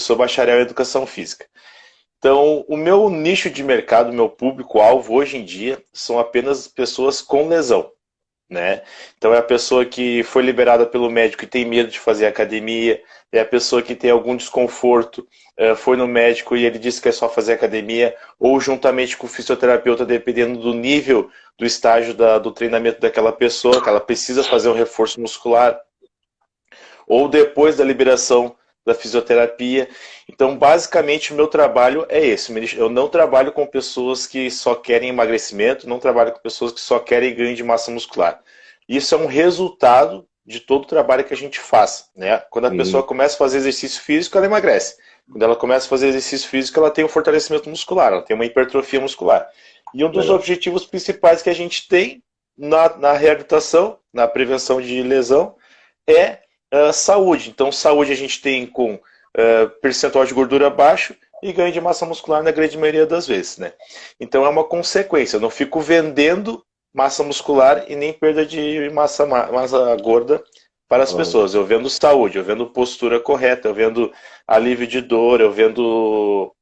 sou bacharel em educação física. Então, o meu nicho de mercado, o meu público-alvo hoje em dia são apenas pessoas com lesão, né? Então é a pessoa que foi liberada pelo médico e tem medo de fazer academia, é a pessoa que tem algum desconforto, foi no médico e ele disse que é só fazer academia, ou juntamente com o fisioterapeuta, dependendo do nível, do estágio do treinamento daquela pessoa, que ela precisa fazer um reforço muscular, ou depois da liberação da fisioterapia. Então, basicamente, o meu trabalho é esse. Eu não trabalho com pessoas que só querem emagrecimento, não trabalho com pessoas que só querem ganho de massa muscular. Isso é um resultado de todo o trabalho que a gente faz, né? Quando a pessoa começa a fazer exercício físico, ela emagrece. Quando ela começa a fazer exercício físico, ela tem um fortalecimento muscular, ela tem uma hipertrofia muscular. E um dos objetivos principais que a gente tem na reabilitação, na prevenção de lesão, é saúde. Então, saúde a gente tem com percentual de gordura baixo e ganho de massa muscular na grande maioria das vezes, né? Então, é uma consequência. Eu não fico vendendo massa muscular e nem perda de massa gorda para as pessoas. Eu vendo saúde, eu vendo postura correta, eu vendo alívio de dor, eu vendo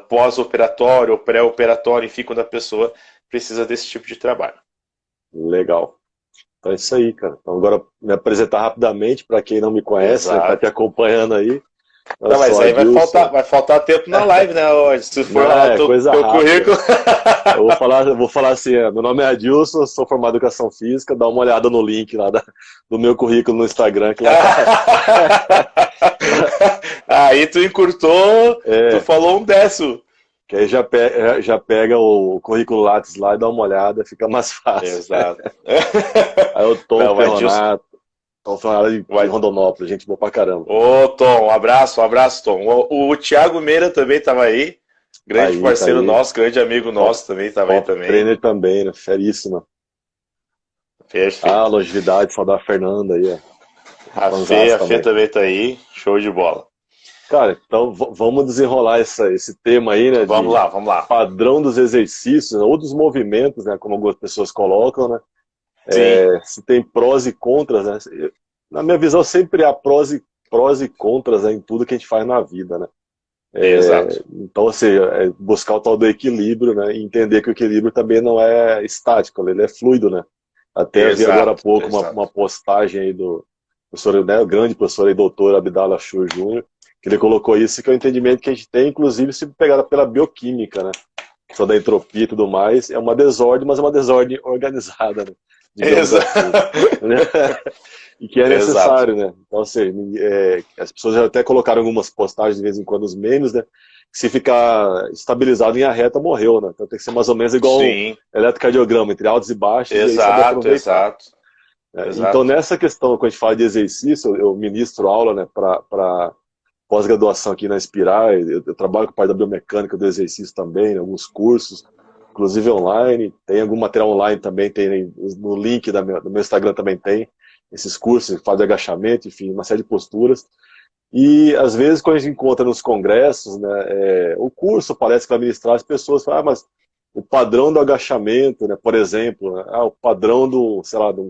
pós-operatório ou pré-operatório, enfim, quando a pessoa precisa desse tipo de trabalho. Legal. Então é isso aí, cara. Então agora me apresentar rapidamente para quem não me conhece, né, tá te acompanhando aí. Eu não, mas sou aí Adilson. vai faltar tempo na live, né? Se for Não, lá o é teu coisa rápida. currículo. Eu vou falar assim, meu nome é Adilson, sou formado em educação física, dá uma olhada no link lá do meu currículo no Instagram, que lá tá. Aí tu encurtou, tu falou um décimo. Que aí já pega o currículo Lattes lá e dá uma olhada, fica mais fácil. Exato. Aí o Tom Não, Ferronato, de Rondonópolis, gente boa pra caramba. Ô, Tom, um abraço, Tom. O Thiago Meira também estava aí, grande parceiro nosso, grande amigo nosso também estava aí também. Trainer também, né? Feríssima. Perfeito. Ah, longevidade, só da Fernanda aí, ó. A Fê também tá aí, show de bola. Cara, então vamos desenrolar esse tema aí, né? Vamos lá. Padrão dos exercícios, né, ou dos movimentos, né? Como algumas pessoas colocam, né? Se tem prós e contras, né? Na minha visão, sempre há prós e contras, né, em tudo que a gente faz na vida, né? Exato. Então, ou seja, buscar o tal do equilíbrio, né? E entender que o equilíbrio também não é estático, ele é fluido, né? Até vi agora há pouco uma postagem aí do professor, né, o grande professor aí, doutor Abdallah Shur Jr., que ele colocou isso, que é o entendimento que a gente tem, inclusive, se pegada pela bioquímica, né? Só da entropia e tudo mais, é uma desordem, mas é uma desordem organizada, né? Exato. Assim. E que é necessário, né? Então, assim, as pessoas já até colocaram algumas postagens de vez em quando, os memes, né? Que se ficar estabilizado em a reta, morreu, né? Então tem que ser mais ou menos igual um eletrocardiograma, entre altos e baixos, e aí saber aproveitar. Então, nessa questão, quando a gente fala de exercício, eu ministro aula, né, para pós-graduação aqui na Inspirar, eu trabalho com a parte da biomecânica do exercício também, né, alguns cursos, inclusive online, tem algum material online também, tem no link do meu Instagram também tem esses cursos, faz de agachamento, enfim, uma série de posturas. E às vezes quando a gente encontra nos congressos, né, o curso parece que vai ministrar, as pessoas falam, mas o padrão do agachamento, né, por exemplo, né, o padrão do, sei lá, de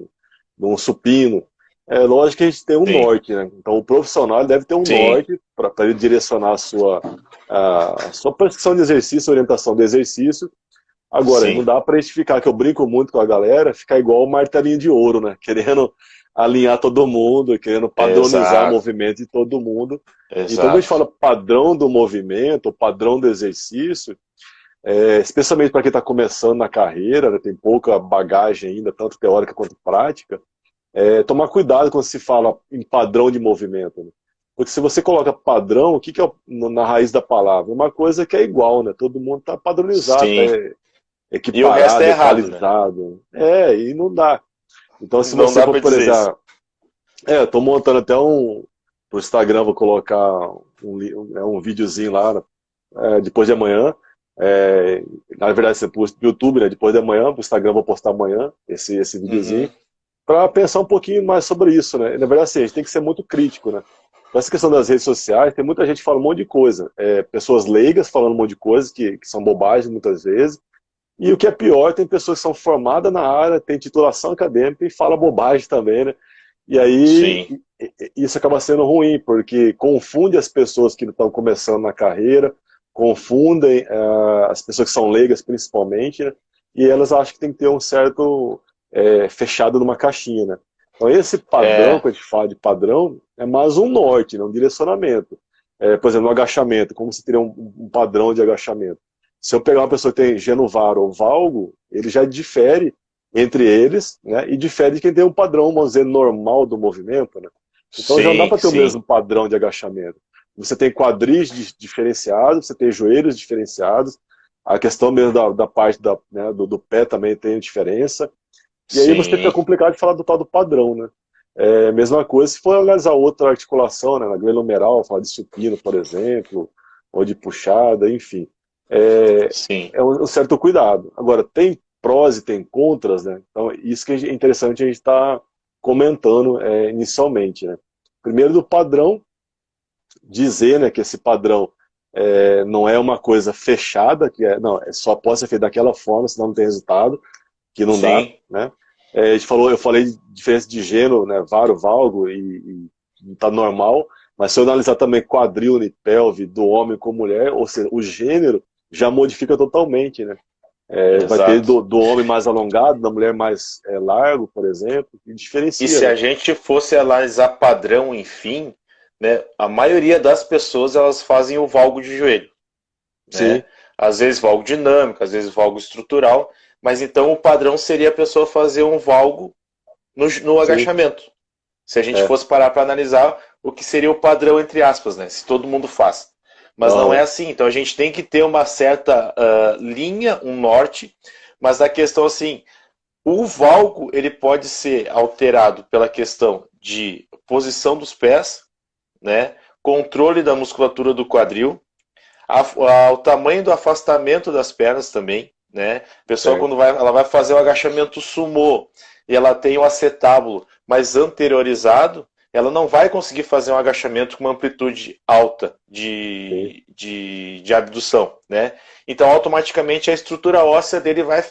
um supino, é lógico que a gente tem um norte, né? Então o profissional deve ter um norte para ele direcionar a sua prescrição de exercício, orientação do exercício. Agora, não dá para ficar, que eu brinco muito com a galera, ficar igual o martelinho de ouro, né? Querendo alinhar todo mundo, querendo padronizar o movimento de todo mundo. Então, quando a gente fala padrão do movimento, padrão do exercício, especialmente para quem está começando na carreira, né, tem pouca bagagem ainda, tanto teórica quanto prática, tomar cuidado quando se fala em padrão de movimento. Né? Porque se você coloca padrão, o que é na raiz da palavra? Uma coisa que é igual, né? Todo mundo está padronizado, equiparado, e o resto é errado, equalizado. Né? E não dá. Então, se não você for, por exemplo... eu estou montando até pro Instagram, vou colocar um videozinho lá, depois de amanhã. Na verdade, pro YouTube, né? Depois de amanhã, pro Instagram vou postar amanhã esse videozinho, para pensar um pouquinho mais sobre isso, né? Na verdade, assim, a gente tem que ser muito crítico, né? Essa questão das redes sociais, tem muita gente que fala um monte de coisa. Pessoas leigas falando um monte de coisa, que são bobagens muitas vezes. E o que é pior, tem pessoas que são formadas na área, têm titulação acadêmica e falam bobagem também, né? E aí Sim, isso acaba sendo ruim, porque confunde as pessoas que estão começando na carreira, confundem as pessoas que são leigas principalmente, né? E elas acham que tem que ter um certo fechado numa caixinha, né? Então esse padrão, é, que a gente fala de padrão, é mais um norte, né? Um direcionamento. Por exemplo, no agachamento, como você teria um padrão de agachamento? Se eu pegar uma pessoa que tem genuvar ou valgo, ele já difere entre eles, né? E difere de quem tem um padrão, vamos dizer, normal do movimento, né? Então já não dá sim, para ter o sim, mesmo padrão de agachamento. Você tem quadris diferenciados, você tem joelhos diferenciados, a questão mesmo da parte né, do pé também tem diferença. E aí você fica sim, complicado de falar do tal do padrão, né? Mesma coisa se for analisar outra articulação, né, na glenomeral, falar de supino, por exemplo, ou de puxada, enfim. sim. É um certo cuidado. Agora, tem prós e tem contras, né? Então, isso que é interessante a gente estar comentando inicialmente, né? Primeiro do padrão, dizer, né, que esse padrão não é uma coisa fechada, não, só pode ser feito daquela forma, senão não tem resultado, que não dá, Sim, né? Eu falei de diferença de gênero, né, varo, valgo, e tá normal, mas se eu analisar também quadril e pelve do homem com mulher, ou seja, o gênero já modifica totalmente, né? Vai ter exato. do homem mais alongado, da mulher mais largo, por exemplo, e E diferencia, se né? a gente fosse analisar padrão, enfim, né, a maioria das pessoas elas fazem o valgo de joelho, Sim, né? Às vezes valgo dinâmico, às vezes valgo estrutural, mas então o padrão seria a pessoa fazer um valgo no sim, agachamento. Se a gente é. fosse parar para analisar o que seria o padrão entre aspas, né? Se todo mundo faz. Mas não é Aham, assim. Então a gente tem que ter uma certa linha, um norte, mas a questão assim, o valgo ele pode ser alterado pela questão de posição dos pés, né? Controle da musculatura do quadril, o tamanho do afastamento das pernas também, né? A pessoa certo. quando ela vai fazer o agachamento sumô e ela tem o acetábulo mais anteriorizado, ela não vai conseguir fazer um agachamento com uma amplitude alta Sim. de abdução, né? Então automaticamente a estrutura óssea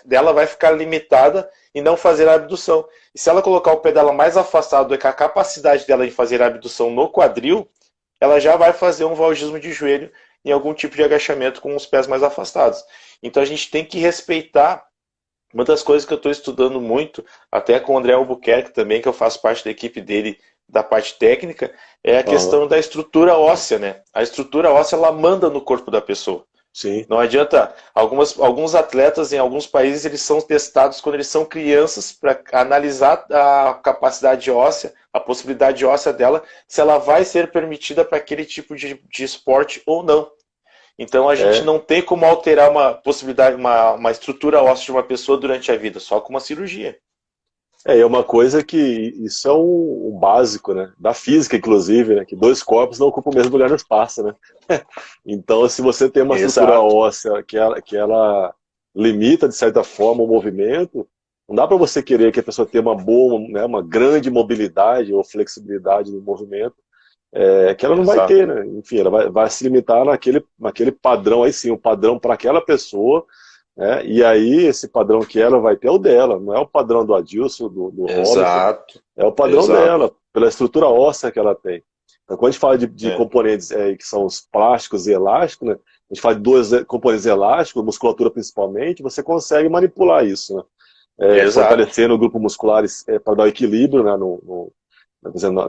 dela vai ficar limitada em não fazer a abdução. E se ela colocar o pé dela mais afastado do que a capacidade dela em fazer a abdução no quadril, ela já vai fazer um valgismo de joelho em algum tipo de agachamento com os pés mais afastados. Então a gente tem que respeitar. Uma das coisas que eu estou estudando muito, até com o André Albuquerque também, que eu faço parte da equipe dele, da parte técnica, é a Aham, questão da estrutura óssea, né? A estrutura óssea, ela manda no corpo da pessoa. sim. Não adianta. Alguns atletas em alguns países eles são testados quando eles são crianças para analisar a capacidade óssea, a possibilidade óssea dela, se ela vai ser permitida para aquele tipo de esporte ou não. Então a gente É, não tem como alterar uma possibilidade, uma estrutura óssea de uma pessoa durante a vida, só com uma cirurgia. é uma coisa que isso é um básico, né? Da física, inclusive, né? Que dois corpos não ocupam o mesmo lugar no espaço, né? Então, se você tem uma estrutura Exato. óssea que ela limita, de certa forma, o movimento, não dá para você querer que a pessoa tenha uma boa, né, uma grande mobilidade ou flexibilidade no movimento, que ela não vai ter, Exato. né? Enfim, ela vai se limitar naquele padrão aí sim, o padrão para aquela pessoa, né? E aí esse padrão que ela vai ter é o dela, não é o padrão do Adilson, do Robson, Exato. é o padrão Exato. dela, pela estrutura óssea que ela tem. Então, quando a gente fala de É. componentes que são os plásticos e elásticos, né? A gente fala de dois componentes elásticos, musculatura principalmente, você consegue manipular isso, né? Exato. Fortalecendo o grupo muscular para dar equilíbrio, né?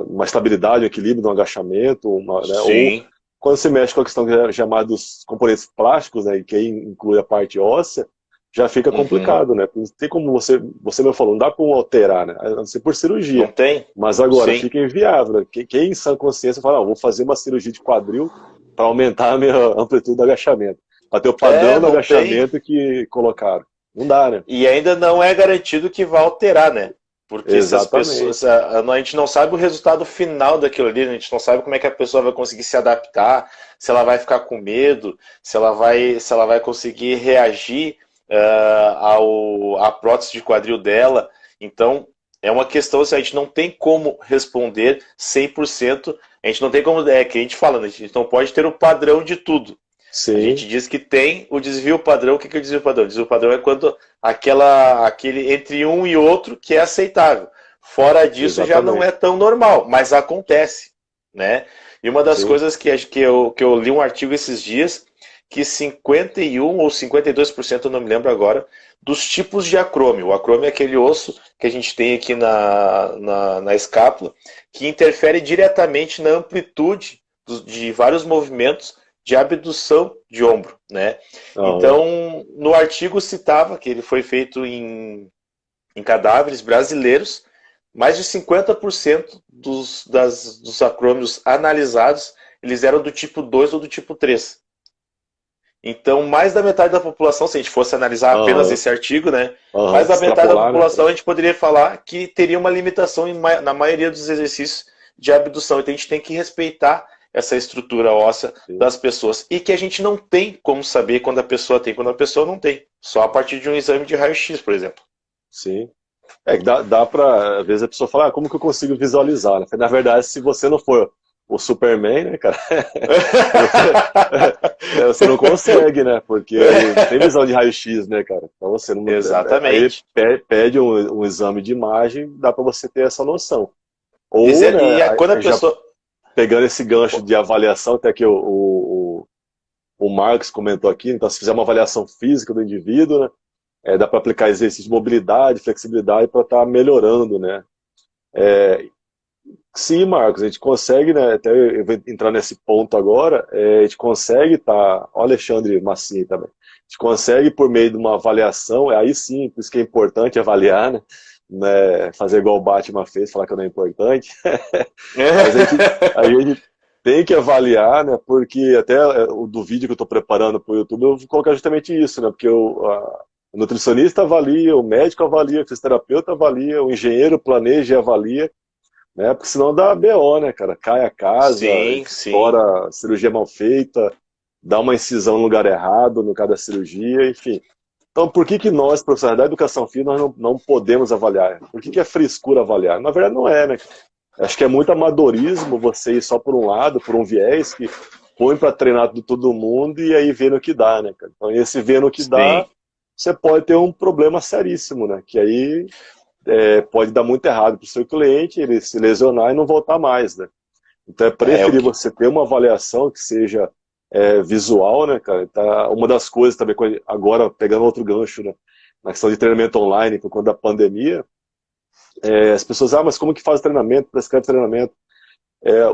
Uma estabilidade, um equilíbrio no agachamento, né? Ou Sim. quando você mexe com a questão que é chamada dos componentes plásticos, né? Que aí inclui a parte óssea, já fica Uhum. complicado, né? Porque não tem como você mesmo falou, não dá como alterar, né? A não ser por Não cirurgia. tem? Mas agora Sim. fica inviável, né? Quem em sã consciência fala, não, vou fazer uma cirurgia de quadril para aumentar a minha amplitude do agachamento, para ter o padrão do Não tem. agachamento que colocaram. Não dá, né? E ainda não é garantido que vai alterar, né? Porque se as pessoas. Exatamente. A gente não sabe o resultado final daquilo ali, a gente não sabe como é que a pessoa vai conseguir se adaptar, se ela vai ficar com medo, se ela vai conseguir reagir à prótese de quadril dela. Então, é uma questão assim, a gente não tem como responder 100%. A gente não tem como. É que a gente fala, né? A gente não pode ter o padrão de tudo. A Sim, gente diz que tem o desvio padrão. O que é o desvio padrão? O desvio padrão é quando aquele entre um e outro que é aceitável. Fora disso já não é Exatamente. tão normal, mas acontece, né? E uma das Sim. coisas que eu li um artigo esses dias, que 51 ou 52%, eu não me lembro agora, dos tipos de acrômio. O acrômio é aquele osso que a gente tem aqui na escápula, que interfere diretamente na amplitude de vários movimentos de abdução de ombro, né? Aham. Então, no artigo citava que ele foi feito em cadáveres brasileiros, mais de 50% dos acrômios analisados, eles eram do tipo 2 ou do tipo 3. Então, mais da metade da população, se a gente fosse analisar apenas Aham. esse artigo, né? Aham. Mais da metade da Extrapolar, né, cara? população a gente poderia falar que teria uma limitação na maioria dos exercícios de abdução. Então, a gente tem que respeitar essa estrutura óssea Sim. das pessoas. E que a gente não tem como saber quando a pessoa tem, quando a pessoa não tem. Só a partir de um exame de raio-x, por exemplo. Sim. É que dá pra. Às vezes a pessoa fala, como que eu consigo visualizar, né? Na verdade, se você não for o Superman, né, cara? Você, você não consegue, né? Porque não tem visão de raio-x, né, cara? Então você não. Aí Exatamente. pede um exame de imagem, dá pra você ter essa noção. E, Ou, né, quando a já pessoa. pegando esse gancho de avaliação, até que o Marcos comentou aqui, então se fizer uma avaliação física do indivíduo, né? Dá para aplicar exercícios de mobilidade, flexibilidade para estar melhorando, né? Sim, Marcos, a gente consegue, né? Até eu vou entrar nesse ponto agora. A gente consegue, tá? Olha, Alexandre Massinha também. A gente consegue, por meio de uma avaliação, aí sim, por isso que é importante avaliar, né? Fazer igual o Batman fez, falar que não é importante. Mas a gente tem que avaliar, né? Porque até do vídeo que eu estou preparando para o YouTube, eu vou colocar justamente isso, né? Porque o nutricionista avalia, o médico avalia, o fisioterapeuta avalia, o engenheiro planeja e avalia, né? Porque senão dá BO, né, cara? Cai a casa, Sim, sim. estoura, cirurgia mal feita, dá uma incisão no lugar errado, no caso da cirurgia, enfim. Então, por que que nós, profissionais da educação física, nós não podemos avaliar? Por que que é frescura avaliar? Na verdade, não é, né? Acho que é muito amadorismo você ir só por um lado, por um viés, que põe para treinar de todo mundo e aí vê no que dá, né, cara? Então, esse vê no que dá, Sim. você pode ter um problema seríssimo, né? Que aí pode dar muito errado para o seu cliente, ele se lesionar e não voltar mais, né? Então é É o preferível que. você ter uma avaliação que seja visual, né, cara? Tá, uma das coisas também, agora pegando outro gancho, né? Na questão de treinamento online, por conta da pandemia, as pessoas, mas como que faz treinamento, prescreve treinamento?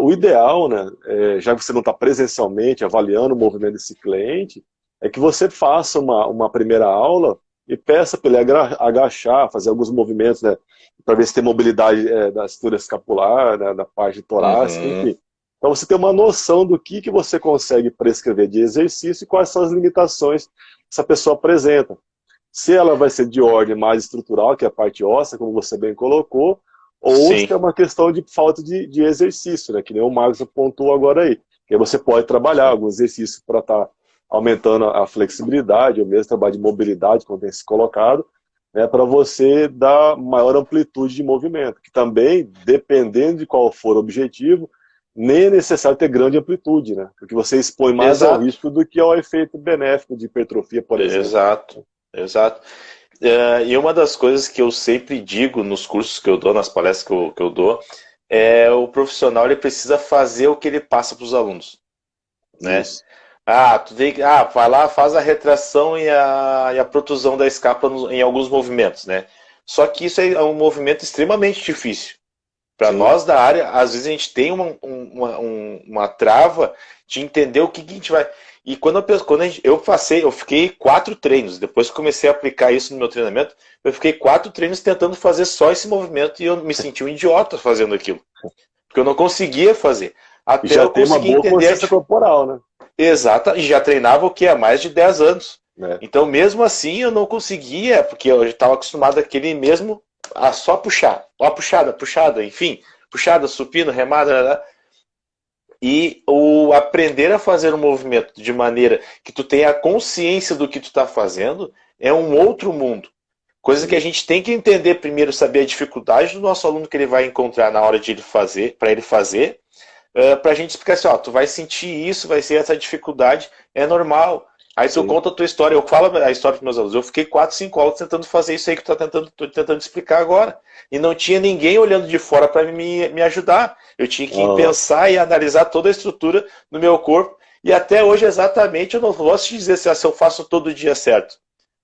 O ideal, né, já que você não está presencialmente avaliando o movimento desse cliente, é que você faça uma primeira aula e peça para ele agachar, fazer alguns movimentos, né, para ver se tem mobilidade da cintura escapular, né, da parte torácica, Uhum. enfim. Para você ter uma noção do que você consegue prescrever de exercício e quais são as limitações que essa pessoa apresenta. Se ela vai ser de ordem mais estrutural, que é a parte óssea, como você bem colocou, ou se Sim. é uma questão de falta de exercício, né? Que nem o Marcos apontou agora aí. Que aí você pode trabalhar Sim. alguns exercícios para estar aumentando a flexibilidade, ou mesmo trabalho de mobilidade, como tem se colocado, né? Para você dar maior amplitude de movimento. Que também, dependendo de qual for o objetivo, nem é necessário ter grande amplitude, né? Porque você expõe mais ao Exato. risco do que ao efeito benéfico de hipertrofia, por exemplo. Exato. Exato. E uma das coisas que eu sempre digo nos cursos que eu dou, nas palestras que eu dou, é o profissional ele precisa fazer o que ele passa para os alunos, né? Isso. Vai lá, faz a retração e a protusão da escápula em alguns movimentos, né? Só que isso é um movimento extremamente difícil. Para Sim. nós da área, às vezes a gente tem uma trava de entender o que a gente vai. E eu fiquei 4 treinos. Depois que comecei a aplicar isso no meu treinamento, eu fiquei 4 treinos tentando fazer só esse movimento e eu me senti um idiota fazendo aquilo. Porque eu não conseguia fazer. E Até já eu tem uma conseguir boa entender consciência corporal, né? exata, e já treinava o que? Há mais de 10 anos. É. Então, mesmo assim, eu não conseguia, porque eu já estava acostumado àquele mesmo a só puxar. Ó, puxada, puxada, enfim, puxada, supino, remada, né? E o aprender a fazer um movimento de maneira que tu tenha a consciência do que tu está fazendo é um outro mundo. Coisa que a Sim. gente tem que entender primeiro, saber a dificuldade do nosso aluno que ele vai encontrar na hora de ele fazer, para ele fazer, para a gente explicar assim, ó, tu vai sentir isso, vai ser essa dificuldade, é normal. Aí tu Sim. conta a tua história, eu falo a história para meus alunos. Eu fiquei 4, 5 aulas tentando fazer isso aí que tô tentando explicar agora. E não tinha ninguém olhando de fora para me ajudar. Eu tinha que Aham. pensar e analisar toda a estrutura do meu corpo. E até hoje, exatamente, eu não posso te dizer se eu faço todo dia certo.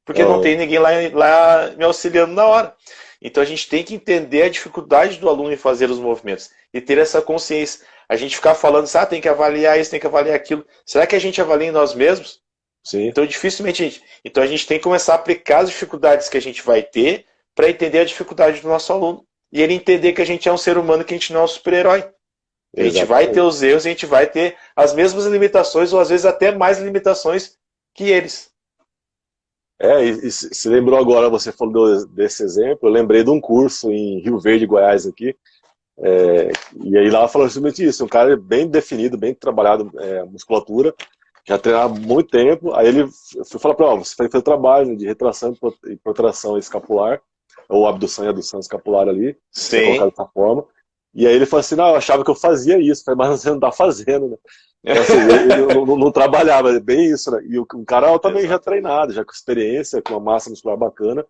Porque não Aham. tem ninguém lá me auxiliando na hora. Então a gente tem que entender a dificuldade do aluno em fazer os movimentos e ter essa consciência. A gente ficar falando, tem que avaliar isso, tem que avaliar aquilo. Será que a gente avalia em nós mesmos? Sim. Então, dificilmente a gente. Então, a gente tem que começar a aplicar as dificuldades que a gente vai ter para entender a dificuldade do nosso aluno. E ele entender que a gente é um ser humano, que a gente não é um super-herói. A gente vai ter Exatamente. os erros, a gente vai ter as mesmas limitações, ou às vezes até mais limitações que eles. E se lembrou agora, você falou desse exemplo, eu lembrei de um curso em Rio Verde, Goiás, aqui, e aí lá falou justamente isso, um cara bem definido, bem trabalhado, musculatura, já treinava há muito tempo, aí ele foi falar para ele, você vai fazer trabalho de retração e protração escapular, ou abdução e adução escapular ali, você colocar Sim. dessa forma, e aí ele falou assim, não, eu achava que eu fazia isso, falei, mas você não está fazendo, né? Então, assim, ele não trabalhava, é bem isso, né? E o cara também já Exatamente. treinado, já com experiência, com uma massa muscular bacana,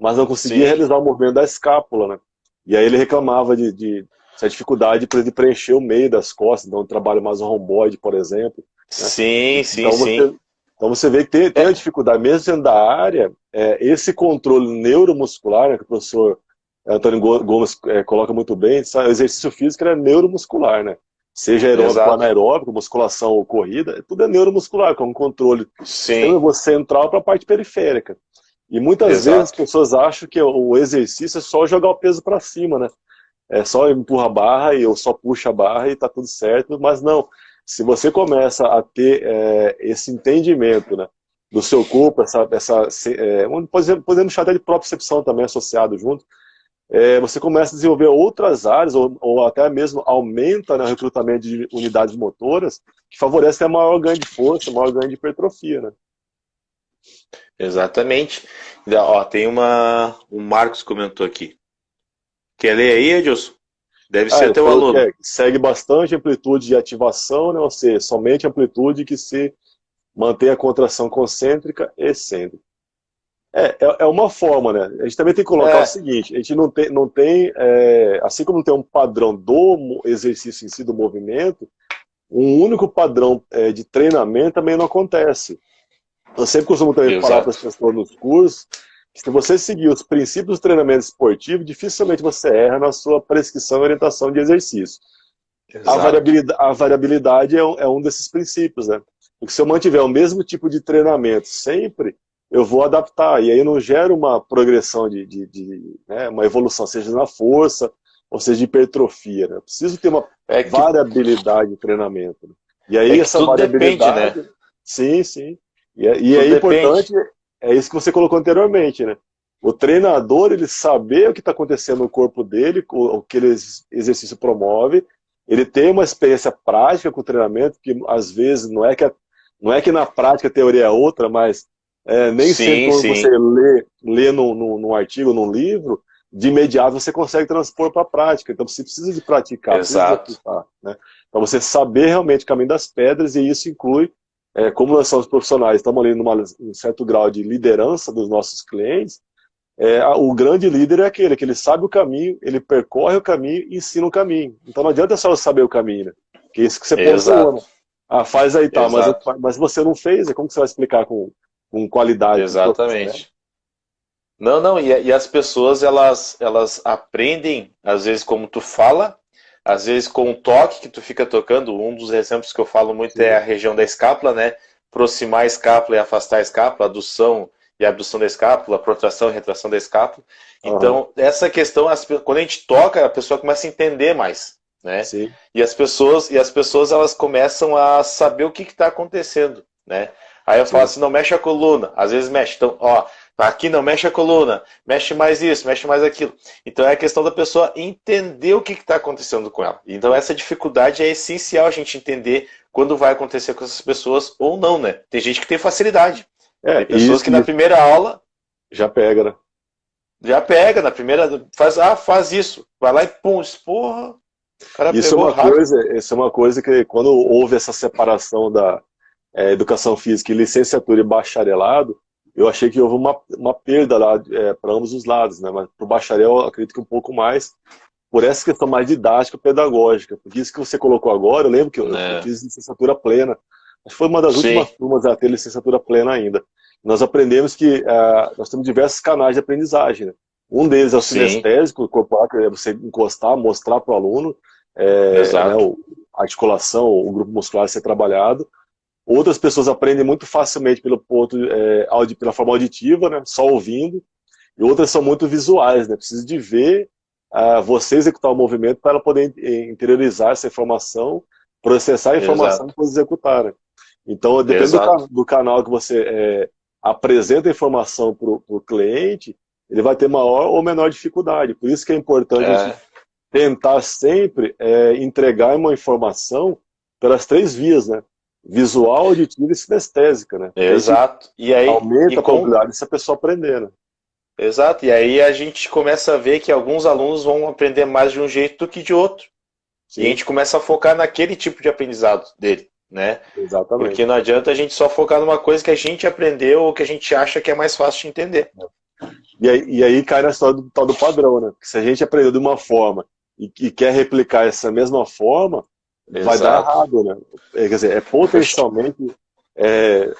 mas não conseguia Sim. realizar o movimento da escápula, né? E aí ele reclamava de essa dificuldade de preencher o meio das costas, então trabalha mais o romboide, por exemplo, né? Sim, sim, Então sim. você vê que tem a É, dificuldade, mesmo sendo da área, esse controle neuromuscular, né, que o professor Antônio Gomes coloca muito bem, o exercício físico é neuromuscular, né? Seja aeróbico ou exato. anaeróbico, musculação ou corrida, tudo é neuromuscular, com um controle do sistema Sim, nervoso central para a parte periférica. E muitas vezes as exato. pessoas acham que o exercício é só jogar o peso para cima, né? É só empurra a barra e eu só puxa a barra e está tudo certo, mas não. Se você começa a ter esse entendimento, né, do seu corpo, podemos chamar de propriocepção também associado junto, você começa a desenvolver outras áreas, ou até mesmo aumenta, né, o recrutamento de unidades motoras, que favorecem a maior ganho de força, maior ganho de hipertrofia, né? Exatamente. Ó, tem o Marcos comentou aqui. Quer ler aí, Edilson? Deve ser Ele teu falou que aluno. segue bastante amplitude de ativação, né, ou seja, somente amplitude que se mantém a contração concêntrica e excêntrica. É uma forma, né? A gente também tem que colocar o É, seguinte: a gente não tem assim como não tem um padrão do exercício em si, do movimento, um único padrão de treinamento também não acontece. Eu sempre costumo também falar para as exato. pessoas nos cursos que se você seguir os princípios do treinamento esportivo, dificilmente você erra na sua prescrição e orientação de exercício. Exato. A variabilidade é um desses princípios, né? Porque se eu mantiver o mesmo tipo de treinamento sempre, eu vou adaptar, e aí eu não gero uma progressão né, uma evolução, seja na força, ou seja de hipertrofia, né? Eu preciso ter uma É que, variabilidade de treinamento, né? E é aí que essa tudo depende, né? variabilidade, sim, sim, e é Tudo importante, depende. é isso que você colocou anteriormente, né? O treinador, ele saber o que está acontecendo no corpo dele, o que ele exercício promove, ele tem uma experiência prática com o treinamento, que às vezes não é que na prática a teoria é outra, mas nem sempre Sim, quando você sim. lê num artigo, num livro, de imediato você consegue transpor para a prática. Então você precisa de praticar, precisa de Exato. aplicar, né? Para você saber realmente o caminho das pedras, e isso inclui, como nós somos profissionais, estamos ali num certo grau de liderança dos nossos clientes, o grande líder é aquele que ele sabe o caminho, ele percorre o caminho e ensina o caminho. Então não adianta só saber o caminho, né? Que é isso que você pontuou, né? Exato. Ah, faz aí, tá, Exato. mas você não fez, como que você vai explicar com qualidade para o professor, né? Exatamente. Não, não, e as pessoas elas aprendem, às vezes, como tu fala, às vezes com o toque que tu fica tocando. Um dos exemplos que eu falo muito é Sim. a região da escápula, né? Aproximar a escápula e afastar a escápula, adução e abdução da escápula, protração e retração da escápula. Aham. Então, essa questão, quando a gente toca, a pessoa começa a entender mais, né? Sim. E as pessoas elas começam a saber o que está acontecendo, né? Aí eu falo Sim. assim, não mexe a coluna, às vezes mexe. Então, ó, aqui não mexe a coluna, mexe mais isso, mexe mais aquilo. Então é a questão da pessoa entender o que está acontecendo com ela. Então essa dificuldade é essencial a gente entender quando vai acontecer com essas pessoas ou não, né? Tem gente que tem facilidade. Tem pessoas que na E primeira aula já pega, né? já pega, na primeira faz isso. Vai lá e pum, porra, o cara Isso é pegou uma rápido. coisa, isso é uma coisa que quando houve essa separação educação física e licenciatura e bacharelado, eu achei que houve uma perda lá para ambos os lados, né? Mas para o bacharel eu acredito que um pouco mais, por essa questão mais didática, pedagógica. Porque isso que você colocou agora, eu lembro que eu né? fiz licenciatura plena. Acho que foi uma das Sim, últimas turmas a ter licenciatura plena ainda. Nós aprendemos que nós temos diversos canais de aprendizagem, né? Um deles é o sim, sinestésico, o corporal, que é você encostar, mostrar para o aluno, né, exato, a articulação, o grupo muscular ser trabalhado. Outras pessoas aprendem muito facilmente pelo ponto, pela forma auditiva, né, só ouvindo. E outras são muito visuais, né, precisa de ver você executar o movimento para ela poder interiorizar essa informação, processar a informação e exato, depois executar, né? Então, depende exato. do canal que você apresenta a informação para o cliente, ele vai ter maior ou menor dificuldade. Por isso que é importante a gente É, tentar sempre entregar uma informação pelas três vias, né? Visual, auditiva e sinestésica, né? Porque a gente exato. E aí, aumenta a probabilidade dessa pessoa aprender, né? exato. E aí a gente começa a ver que alguns alunos vão aprender mais de um jeito do que de outro. E a Sim, gente começa a focar naquele tipo de aprendizado dele, né? Porque exatamente. não adianta a gente só focar numa coisa que a gente aprendeu ou que a gente acha que é mais fácil de entender. E aí cai na história do tal do padrão, né? Porque se a gente aprendeu de uma forma e quer replicar essa mesma forma, vai dar Exato. errado, né? Quer dizer, potencialmente é,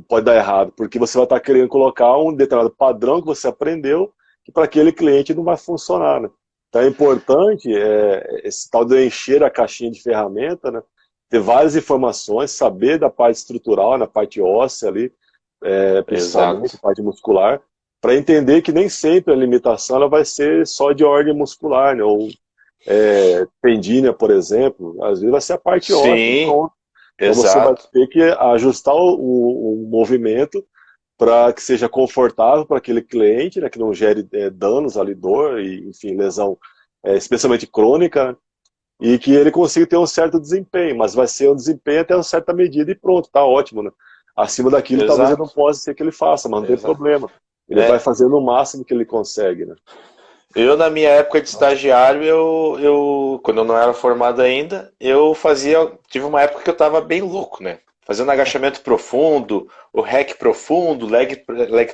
pode dar errado, porque você vai estar querendo colocar um determinado padrão que você aprendeu que para aquele cliente não vai funcionar, né? Então é importante esse tal de encher a caixinha de ferramenta, né? Ter várias informações, saber da parte estrutural, na parte óssea ali, Exato. principalmente, parte muscular, para entender que nem sempre a limitação ela vai ser só de ordem muscular, né? Ou tendínea, por exemplo, às vezes vai ser a parte óssea e Sim, pronto. Então você vai exato. ter que ajustar o movimento para que seja confortável para aquele cliente, né, que não gere danos ali, dor e, enfim, lesão, especialmente crônica, e que ele consiga ter um certo desempenho, mas vai ser um desempenho até uma certa medida e pronto, tá ótimo, né? Acima daquilo talvez ele não Exato. possa ser que ele faça, mas não tem Exato. problema. Ele vai É, fazendo o máximo que ele consegue, né? eu, na minha época de estagiário, quando eu não era formado ainda, eu fazia. Tive uma época que eu tava bem louco, né? Fazendo agachamento profundo, o hack profundo, leg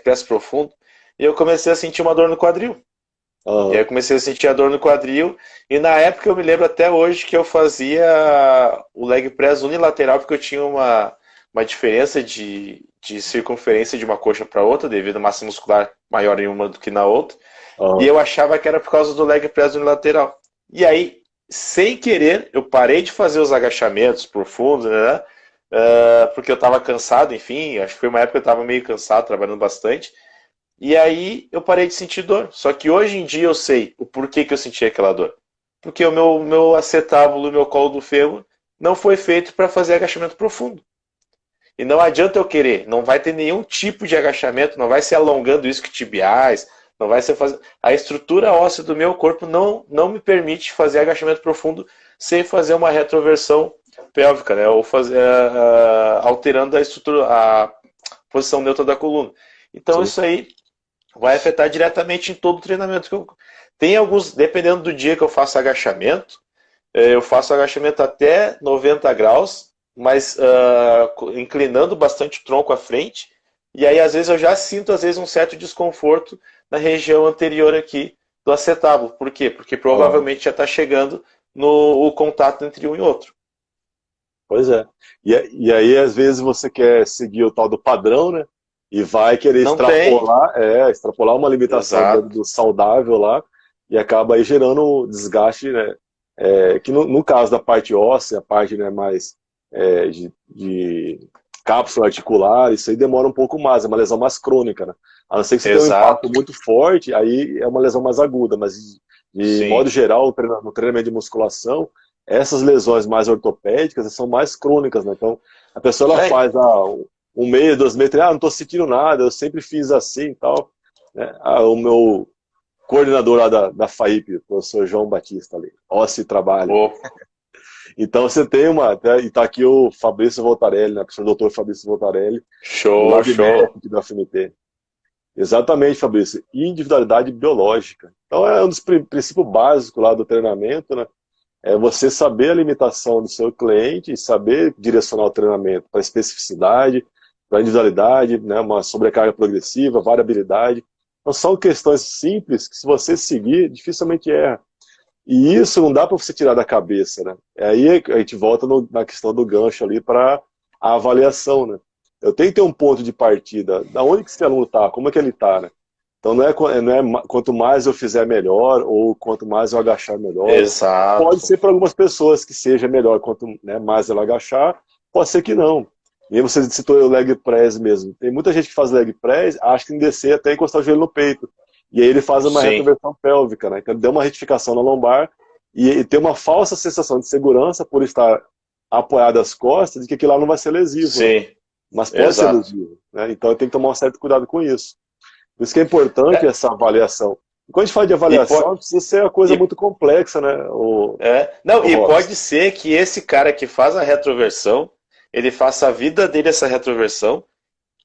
press profundo. E eu comecei a sentir uma dor no quadril. E aí Aham, eu comecei a sentir a dor no quadril. E na época eu me lembro até hoje que eu fazia o leg press unilateral, porque eu tinha uma diferença de circunferência de uma coxa para outra, devido à massa muscular maior em uma do que na outra. E aham. eu achava que era por causa do leg press unilateral. E aí, sem querer, eu parei de fazer os agachamentos profundos, né? Porque eu estava cansado, enfim, acho que foi uma época que eu estava meio cansado, trabalhando bastante. E aí eu parei de sentir dor. Só que hoje em dia eu sei o porquê que eu sentia aquela dor. Porque o meu acetábulo, o meu colo do ferro, não foi feito para fazer agachamento profundo. E não adianta eu querer, não vai ter nenhum tipo de agachamento, não vai ser alongando isquiotibiais, não vai ser fazer. A estrutura óssea do meu corpo não me permite fazer agachamento profundo sem fazer uma retroversão pélvica, né? Ou fazer alterando a estrutura, a posição neutra da coluna. Então Sim. isso aí vai afetar diretamente em todo o treinamento que eu. Tem alguns, dependendo do dia que eu faço agachamento, eu faço agachamento até 90 graus, mas inclinando bastante o tronco à frente. E aí, às vezes, eu já sinto, às vezes, um certo desconforto na região anterior aqui do acetábulo. Por quê? Porque Aham. provavelmente já está chegando no o contato entre um e outro. Pois é. E aí, às vezes, você quer seguir o tal do padrão, né? E vai querer Não tem. extrapolar uma limitação dentro Exato. do saudável lá, e acaba aí gerando desgaste, né? Que no caso da parte óssea, a parte, né, mais de cápsula articular, isso aí demora um pouco mais, é uma lesão mais crônica, né? A não ser que você tenha um impacto Exato. muito forte, aí é uma lesão mais aguda, mas de modo Sim. geral, no treinamento de musculação, essas lesões mais ortopédicas são mais crônicas, né? Então, a pessoa ela É, faz um mês, 2 meses, não estou sentindo nada, eu sempre fiz assim e tal, né? O meu coordenador lá da FAIP, o professor João Batista ali, ósseo e trabalho. oh, Então você tem e está aqui o Fabrício Voltarelli, né? O professor doutor Fabrício Voltarelli, do show, show. LabMed, do FMT. Exatamente, Fabrício. Individualidade biológica. Então é um dos princípios básicos lá do treinamento, né? é você saber a limitação do seu cliente e saber direcionar o treinamento para especificidade, para individualidade, né, uma sobrecarga progressiva, variabilidade. Então são questões simples que, se você seguir, dificilmente erra. E isso não dá para você tirar da cabeça, né? Aí a gente volta na questão do gancho ali para a avaliação, né? Eu tenho que ter um ponto de partida. Da onde que esse aluno está? Como é que ele está, né? Então não é quanto mais eu fizer melhor, ou quanto mais eu agachar melhor. Pode Exato. ser para algumas pessoas que seja melhor quanto, né, mais ela agachar, pode ser que não. E aí você citou o leg press mesmo. Tem muita gente que faz leg press, acha que tem que descer até encostar o joelho no peito. E aí ele faz uma Sim, retroversão pélvica, né? Então ele deu uma retificação na lombar e tem uma falsa sensação de segurança por estar apoiado às costas, de que aquilo lá não vai ser lesivo, né? sim, Mas pode ser exato. lesivo, né? Então tem que tomar um certo cuidado com isso. Por isso que é importante É, essa avaliação. E quando a gente fala de e, avaliação, não precisa ser uma coisa e, muito complexa, né, não, o e Robson? pode ser que esse cara que faz a retroversão, ele faça a vida dele essa retroversão,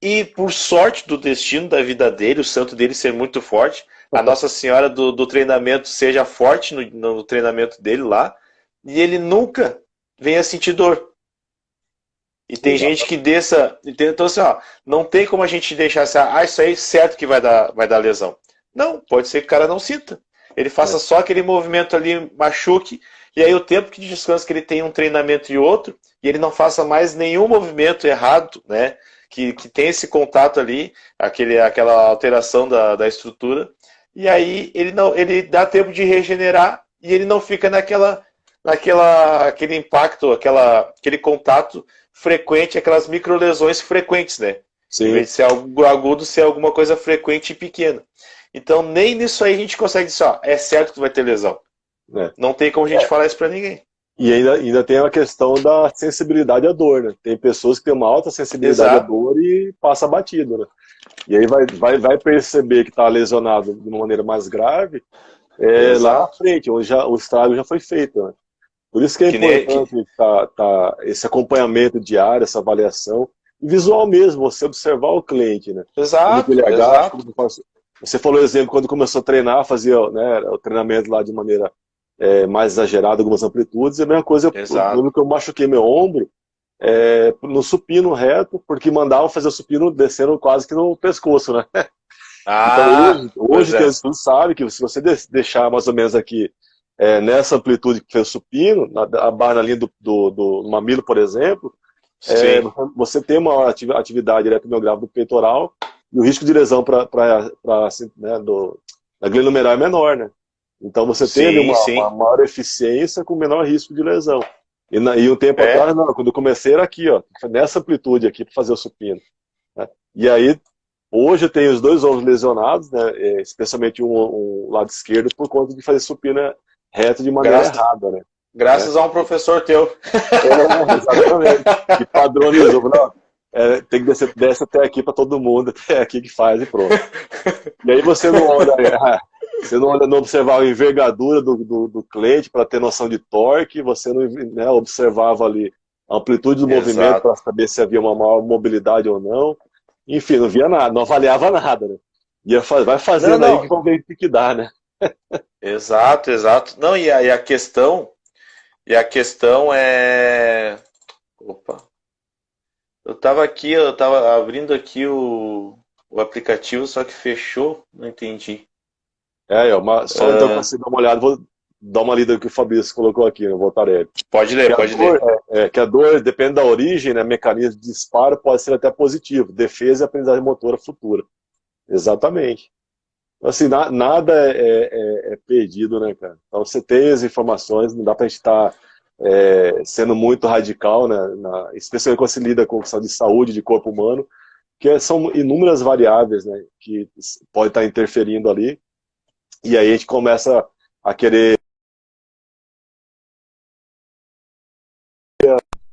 e por sorte do destino da vida dele, o santo dele ser muito forte, a Nossa Senhora do treinamento seja forte no treinamento dele lá, e ele nunca venha sentir dor. E tem gente Exato. que desça. Então, assim, ó, não tem como a gente deixar assim, isso aí certo que vai dar lesão. Não, pode ser que o cara não sinta. Ele faça É. só aquele movimento ali, machuque, e aí o tempo de descanso que ele tem um treinamento e outro, e ele não faça mais nenhum movimento errado, né? Que tem esse contato ali, aquela alteração da estrutura, e aí ele dá tempo de regenerar e ele não fica aquele impacto, aquele contato frequente, aquelas microlesões frequentes, né? Em Sim. vez de ser algo agudo, ser alguma coisa frequente e pequena. Então, nem nisso aí a gente consegue dizer, ó, é certo que vai ter lesão. É. Não tem como a gente falar isso pra ninguém. E ainda tem a questão da sensibilidade à dor, né? Tem pessoas que têm uma alta sensibilidade à Exato, dor e passa batido, né? E aí vai perceber que está lesionado de uma maneira mais grave lá na exato. frente, onde o estrago já foi feito, né? Por isso que é Que nem, que, importante esse acompanhamento diário, essa avaliação, e visual mesmo, você observar o cliente, né? Como que ele exato, agacha, exato, como que faz. Você falou o exemplo quando começou a treinar, fazia, né, o treinamento lá de maneira mais exagerada, algumas amplitudes, e a mesma coisa, eu exato. lembro que eu machuquei meu ombro no supino reto, porque mandava fazer o supino descendo quase que no pescoço, né? Então Ah, hoje pois tem é. estudo sabe que se você deixar mais ou menos aqui nessa amplitude que fez o supino, a barra na linha do mamilo, por exemplo, Sim, você tem uma atividade eletromiográfica do peitoral e o risco de lesão assim, né, da glândula numeral é menor, né? Então você tem ali sim, uma sim. maior eficiência com menor risco de lesão. E um tempo atrás, É, não, quando eu comecei era aqui, ó, nessa amplitude aqui para fazer o supino, né? E aí, hoje eu tenho os dois ombros lesionados, né, especialmente um lado esquerdo, por conta de fazer supino reto de maneira graças, errada, né? graças a um professor teu. Exatamente. E padronizou. Não, tem que desce até aqui para todo mundo, até aqui que faz e pronto. E aí você não olha, não observava a envergadura do cliente para ter noção de torque, você não, né, observava ali a amplitude do movimento Exato. para saber se havia uma maior mobilidade ou não. Enfim, não via nada, não avaliava nada, né? Vai Não, fazendo aí que não. vão ver o que dá, né? Exato, exato. Não, e a questão é. Opa. Eu tava abrindo aqui o aplicativo, só que fechou, não entendi. Só então para você dar uma olhada, vou dar uma lida que o Fabrício colocou aqui no Voltarelli. Pode ler, Que a pode dor, ler. que a dor, depende da origem, né, mecanismo de disparo, pode ser até positivo, defesa e aprendizagem motora futura. Exatamente. Então, assim, nada é perdido, né, cara? Então você tem as informações, não dá pra gente estar sendo muito radical, né, especialmente quando se lida com a questão de saúde de corpo humano, que são inúmeras variáveis, né, que pode estar interferindo ali, e aí a gente começa a querer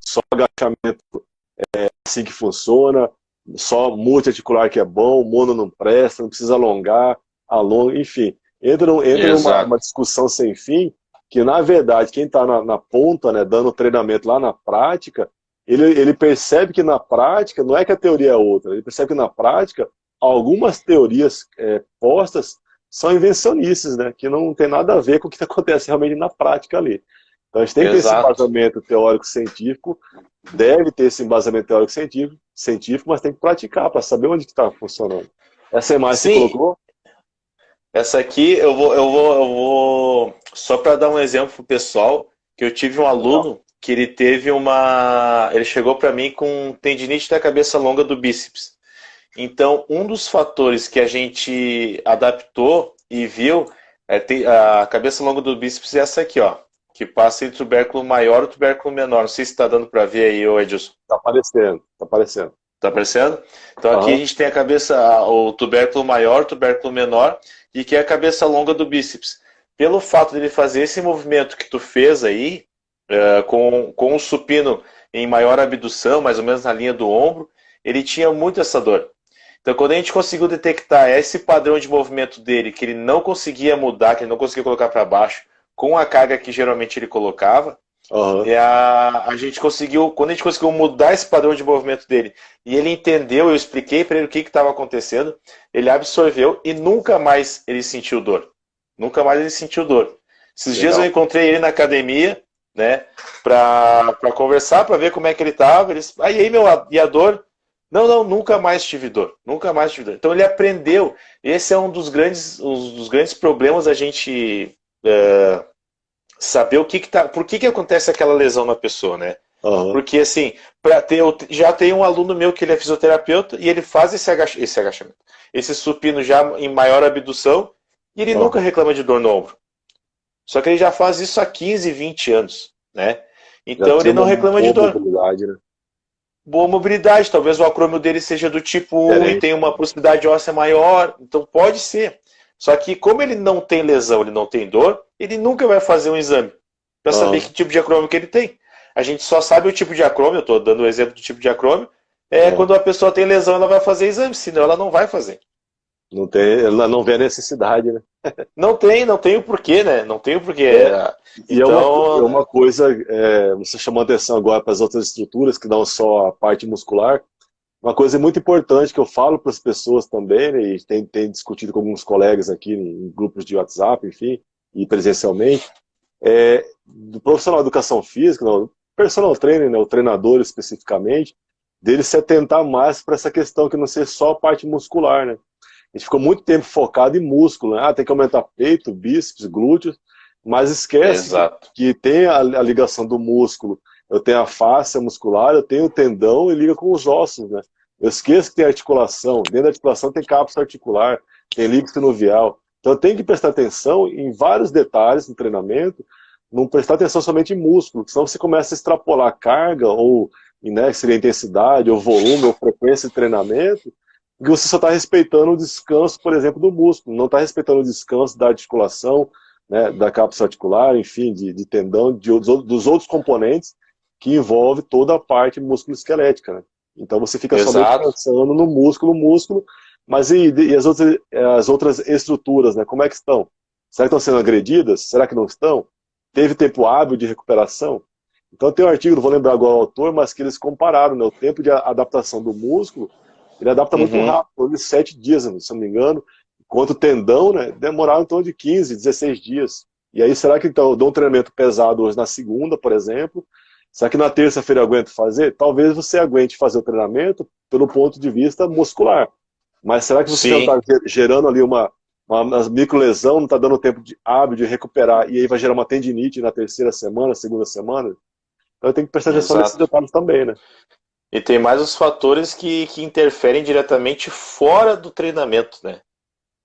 só agachamento assim que funciona, só multiarticular que é bom, mono não presta, não precisa alongar, alonga, enfim. Entra numa Exato. discussão sem fim, que na verdade quem está na ponta, né, dando treinamento lá na prática, ele percebe que na prática, não é que a teoria é outra, ele percebe que na prática, algumas teorias postas são invencionistas, né, que não tem nada a ver com o que acontece realmente na prática ali. Então a gente tem que ter esse Exato. embasamento teórico-científico, deve ter esse embasamento teórico-científico, mas tem que praticar para saber onde está funcionando. Essa imagem que você Sim, colocou? essa aqui eu vou só para dar um exemplo pro pessoal, que eu tive um Legal. aluno que ele teve ele chegou para mim com tendinite da cabeça longa do bíceps. Então, um dos fatores que a gente adaptou e viu a cabeça longa do bíceps é essa aqui, ó, que passa entre o tubérculo maior e o tubérculo menor. Não sei se está dando para ver aí, ô Edilson. Tá aparecendo, tá aparecendo. Tá aparecendo? Então aqui a Aham. gente tem a cabeça, o tubérculo maior, o tubérculo menor, e que é a cabeça longa do bíceps. Pelo fato de ele fazer esse movimento que tu fez aí, com o supino em maior abdução, mais ou menos na linha do ombro, ele tinha muito essa dor. Então, quando a gente conseguiu detectar esse padrão de movimento dele, que ele não conseguia mudar, que ele não conseguia colocar para baixo, com a carga que geralmente ele colocava, Aham. a gente conseguiu, quando a gente conseguiu mudar esse padrão de movimento dele, e ele entendeu, eu expliquei para ele o que estava acontecendo, ele absorveu e nunca mais ele sentiu dor. Nunca mais ele sentiu dor. Esses dias eu Legal. encontrei ele na academia, né, para conversar, para ver como é que ele estava. Aí, meu, e a dor? Não, não, nunca mais tive dor. Nunca mais tive dor. Então ele aprendeu. Esse é um dos grandes problemas a gente saber por que acontece aquela lesão na pessoa, né? Aham. Porque assim, já tem um aluno meu que ele é fisioterapeuta e ele faz esse agachamento, esse supino já em maior abdução e ele nunca Aham. reclama de dor no ombro. Só que ele já faz isso há 15, 20 anos, né? Já Então tem ele não uma reclama de boa dor. mobilidade, né? Boa mobilidade, talvez o acrômio dele seja do tipo 1 e Diferente. tenha uma proximidade óssea maior, então pode ser. Só que como ele não tem lesão, ele não tem dor, ele nunca vai fazer um exame para saber Aham. que tipo de acrômio que ele tem. A gente só sabe o tipo de acrômio, eu estou dando o exemplo do tipo de acrômio, Aham. quando a pessoa tem lesão, ela vai fazer exame, senão ela não vai fazer. Não tem, ela não vê a necessidade, né? Não tem o porquê, né? Não tem o porquê. É, e é Então, uma coisa, você chamou atenção agora para as outras estruturas, que não só a parte muscular. Uma coisa muito importante que eu falo para as pessoas também, né, e tem discutido com alguns colegas aqui em grupos de WhatsApp, enfim, e presencialmente, do profissional de educação física, não, do personal trainer, né, o treinador especificamente, dele se atentar mais para essa questão que não seja só a parte muscular, né? A gente ficou muito tempo focado em músculo, né? Tem que aumentar peito, bíceps, glúteos, mas esquece exato. que tem a ligação do músculo. Eu tenho a face muscular, eu tenho o tendão e liga com os ossos, né? Eu esqueço que tem articulação, dentro da articulação tem cápsula articular, tem líquido sinovial. Então eu tenho que prestar atenção em vários detalhes no treinamento, não prestar atenção somente em músculo, senão você começa a extrapolar a carga, ou né, seria intensidade, ou volume, ou frequência de treinamento, porque você só está respeitando o descanso, por exemplo, do músculo, não está respeitando o descanso da articulação, né, da cápsula articular, enfim, de tendão, dos outros componentes que envolve toda a parte músculo-esquelética, né? Então você fica somente Exato. pensando no músculo, mas e as outras estruturas, né? Como é que estão? Será que estão sendo agredidas? Será que não estão? Teve tempo hábil de recuperação? Então tem um artigo, não vou lembrar agora o autor, mas que eles compararam, né, o tempo de adaptação do músculo, ele adapta muito Uhum. rápido, de 7 dias, se não me engano, enquanto o tendão, né, demorava em torno de 15, 16 dias. E aí, será que então eu dou um treinamento pesado hoje na segunda, por exemplo? Será que na terça-feira eu aguento fazer? Talvez você aguente fazer o treinamento pelo ponto de vista muscular. Mas será que você já não Sim, está gerando ali uma microlesão, não está dando tempo hábil de recuperar, e aí vai gerar uma tendinite na terceira semana, segunda semana? Então tem que prestar atenção nesses exato. detalhes também, né? E tem mais os fatores que interferem diretamente fora do treinamento, né?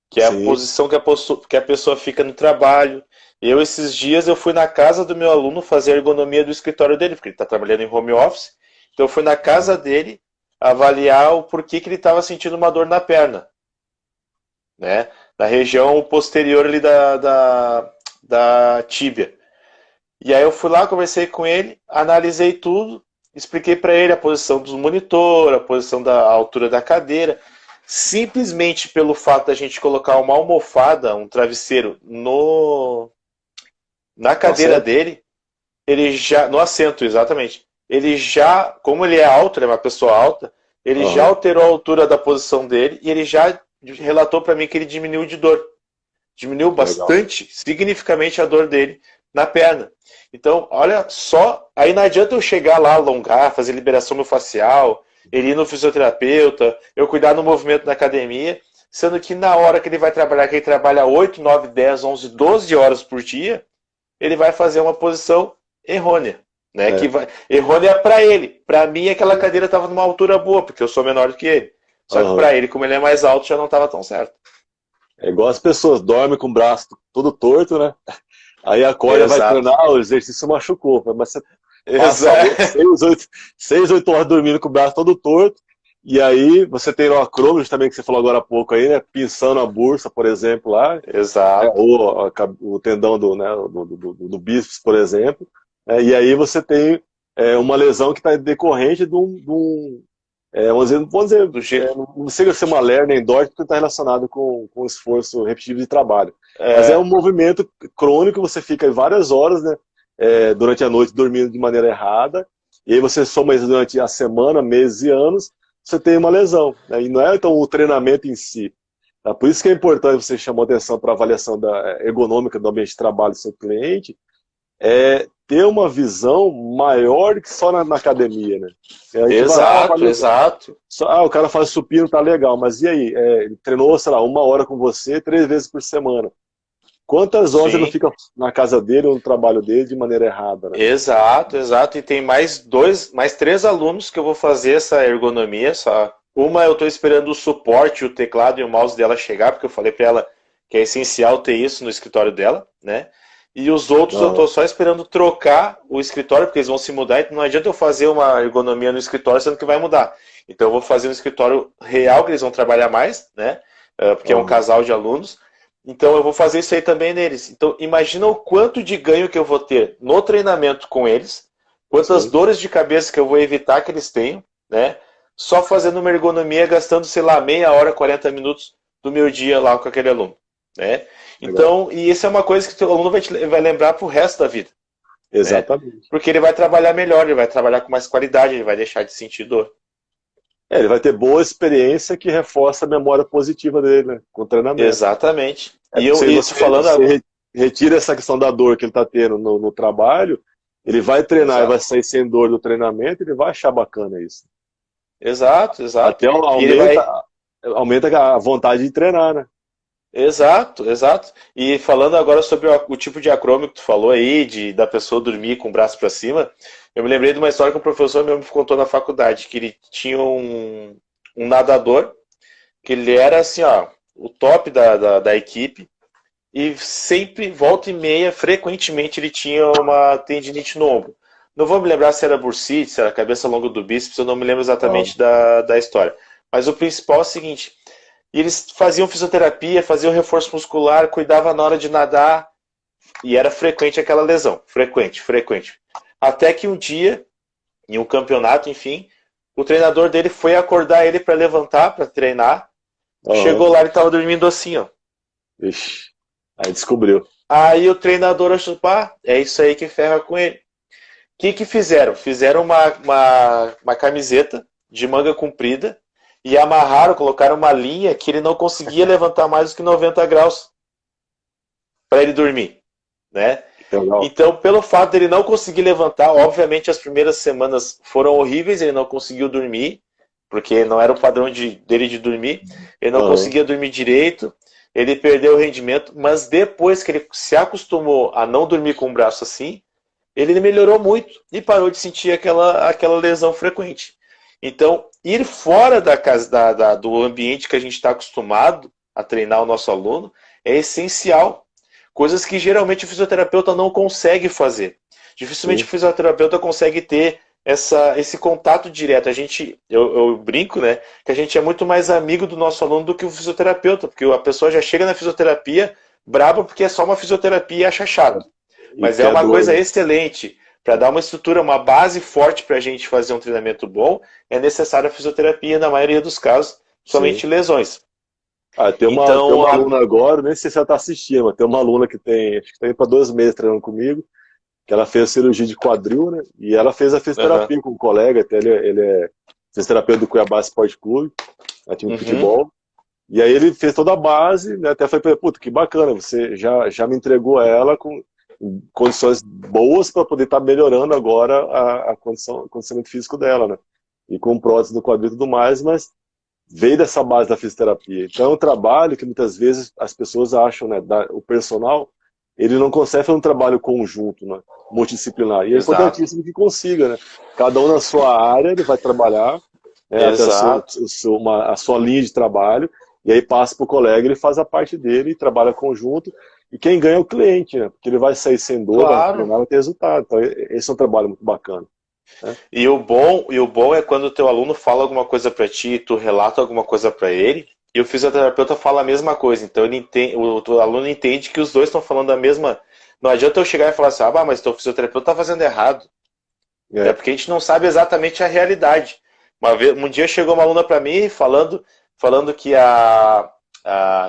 Que é a Sim. posição que a pessoa fica no trabalho. Esses dias, eu fui na casa do meu aluno fazer a ergonomia do escritório dele, porque ele está trabalhando em home office. Então, eu fui na casa dele avaliar o porquê que ele estava sentindo uma dor na perna, né? Na região posterior ali da tíbia. E aí eu fui lá, conversei com ele, analisei tudo, expliquei para ele a posição do monitor, a posição da altura da cadeira. Simplesmente pelo fato da gente colocar uma almofada, um travesseiro na Tá cadeira certo? dele, ele já, no assento, exatamente. Ele já, como ele é alto, ele é uma pessoa alta, ele já Aham. alterou a altura da posição dele e ele já relatou para mim que ele diminuiu de dor. Diminuiu Legal. bastante, significativamente a dor dele, na perna. Então, olha só, aí não adianta eu chegar lá, alongar, fazer liberação miofascial, ele ir no fisioterapeuta, eu cuidar do movimento na academia, sendo que na hora que ele vai trabalhar, que ele trabalha 8, 9, 10, 11, 12 horas por dia, ele vai fazer uma posição errônea. Né? Que vai, errônea para ele. Para mim, aquela cadeira estava numa altura boa, porque eu sou menor do que ele. Só que para ele, como ele é mais alto, já não estava tão certo. É igual as pessoas dormem com o braço todo torto, né? Aí acorda, vai treinar, o exercício machucou. Mas você passa 6, 8 horas dormindo com o braço todo torto, e aí você tem o acrômio, também que você falou agora há pouco aí, né? Pinçando a bursa, por exemplo, lá. Exato. Né? Ou o tendão do bíceps, por exemplo. E aí você tem uma lesão que está decorrente de um vamos dizer não chega a ser uma ler nem dor, porque está relacionado com o esforço repetitivo de trabalho. Mas é um movimento crônico, você fica várias horas, né, durante a noite dormindo de maneira errada, e aí você soma isso durante a semana, meses e anos, você tem uma lesão. Né, e não é então o treinamento em si. Tá? Por isso que é importante, você chamou atenção para a avaliação ergonômica do ambiente de trabalho do seu cliente, ter uma visão maior que só na academia, né? Exato. O cara faz supino, tá legal, mas e aí? Ele treinou, sei lá, 1 hora com você, 3 vezes por semana. Quantas horas ele não fica na casa dele ou no trabalho dele de maneira errada, né? Exato. E tem mais 3 alunos que eu vou fazer essa ergonomia. Uma eu estou esperando o suporte, o teclado e o mouse dela chegar, porque eu falei para ela que é essencial ter isso no escritório dela, né? E os outros eu estou só esperando trocar o escritório, porque eles vão se mudar, então não adianta eu fazer uma ergonomia no escritório, sendo que vai mudar. Então eu vou fazer um escritório real, que eles vão trabalhar mais, né? Porque é um casal de alunos. Então eu vou fazer isso aí também neles. Então imagina o quanto de ganho que eu vou ter no treinamento com eles, quantas dores de cabeça que eu vou evitar que eles tenham, né? Só fazendo uma ergonomia, gastando, sei lá, meia hora, 40 minutos do meu dia lá com aquele aluno, né? Então, e isso é uma coisa que o aluno vai lembrar pro resto da vida. Exatamente. Né? Porque ele vai trabalhar melhor, ele vai trabalhar com mais qualidade, ele vai deixar de sentir dor. Ele vai ter boa experiência que reforça a memória positiva dele, né? Com o treinamento. Exatamente. Você retira essa questão da dor que ele está tendo no trabalho, ele vai treinar e vai sair sem dor do treinamento, ele vai achar bacana isso. Exato. Até aumenta a vontade de treinar, né? Exato. E falando agora sobre o tipo de acrômio que tu falou aí, da pessoa dormir com o braço para cima, eu me lembrei de uma história que um professor meu me contou na faculdade, que ele tinha um nadador, que ele era assim, ó, o top da equipe, e sempre, volta e meia, frequentemente ele tinha uma tendinite no ombro. Não vou me lembrar se era bursite, se era cabeça longa do bíceps, eu não me lembro exatamente da história. Mas o principal é o seguinte: e eles faziam fisioterapia, faziam reforço muscular, cuidavam na hora de nadar, e era frequente aquela lesão. Frequente. Até que um dia, em um campeonato, enfim, o treinador dele foi acordar ele para levantar, para treinar. Chegou lá e estava dormindo assim, ó. Ixi, aí descobriu. Aí o treinador achou, é isso aí que ferra com ele. O que fizeram? Fizeram uma camiseta de manga comprida, e amarraram, colocaram uma linha que ele não conseguia levantar mais do que 90 graus para ele dormir, né? Então, pelo fato dele não conseguir levantar, obviamente as primeiras semanas foram horríveis, ele não conseguiu dormir, porque não era o padrão dele de dormir, ele não conseguia dormir direito, ele perdeu o rendimento, mas depois que ele se acostumou a não dormir com o braço assim, ele melhorou muito e parou de sentir aquela lesão frequente. Então, ir fora do ambiente que a gente está acostumado a treinar o nosso aluno é essencial. Coisas que geralmente o fisioterapeuta não consegue fazer. Dificilmente o fisioterapeuta consegue ter esse contato direto. Eu brinco, né, que a gente é muito mais amigo do nosso aluno do que o fisioterapeuta, porque a pessoa já chega na fisioterapia braba porque é só uma fisioterapia e acha chato. Mas é uma coisa excelente. Para dar uma estrutura, uma base forte para a gente fazer um treinamento bom, é necessária a fisioterapia, na maioria dos casos, somente lesões. Tem uma aluna agora, nem sei se ela está assistindo, mas tem uma aluna que acho que está indo para 2 meses treinando comigo, que ela fez cirurgia de quadril, né? E ela fez a fisioterapia com um colega, até ele é fisioterapeuta do Cuiabá Esporte Clube, time de futebol. E aí ele fez toda a base, né? Até falei para ele, puta, que bacana, você já me entregou ela em condições boas para poder estar melhorando agora o condicionamento físico dela, né? E com prótese do quadril e tudo mais, mas veio dessa base da fisioterapia. Então é um trabalho que muitas vezes as pessoas acham, né, o personal, ele não consegue fazer um trabalho conjunto, né, multidisciplinar. E é importantíssimo que consiga, né? Cada um na sua área, ele vai trabalhar, né, até a sua linha de trabalho, e aí passa para o colega, ele faz a parte dele, trabalha conjunto, e quem ganha é o cliente, né? Porque ele vai sair sem dor, vai treinar, vai ter resultado. Então esse é um trabalho muito bacana. E o bom é quando o teu aluno fala alguma coisa para ti, tu relata alguma coisa para ele, e o fisioterapeuta fala a mesma coisa. Então o aluno entende que os dois estão falando a mesma. Não adianta eu chegar e falar assim, mas teu fisioterapeuta está fazendo errado. É porque a gente não sabe exatamente a realidade. Um dia chegou uma aluna para mim falando que a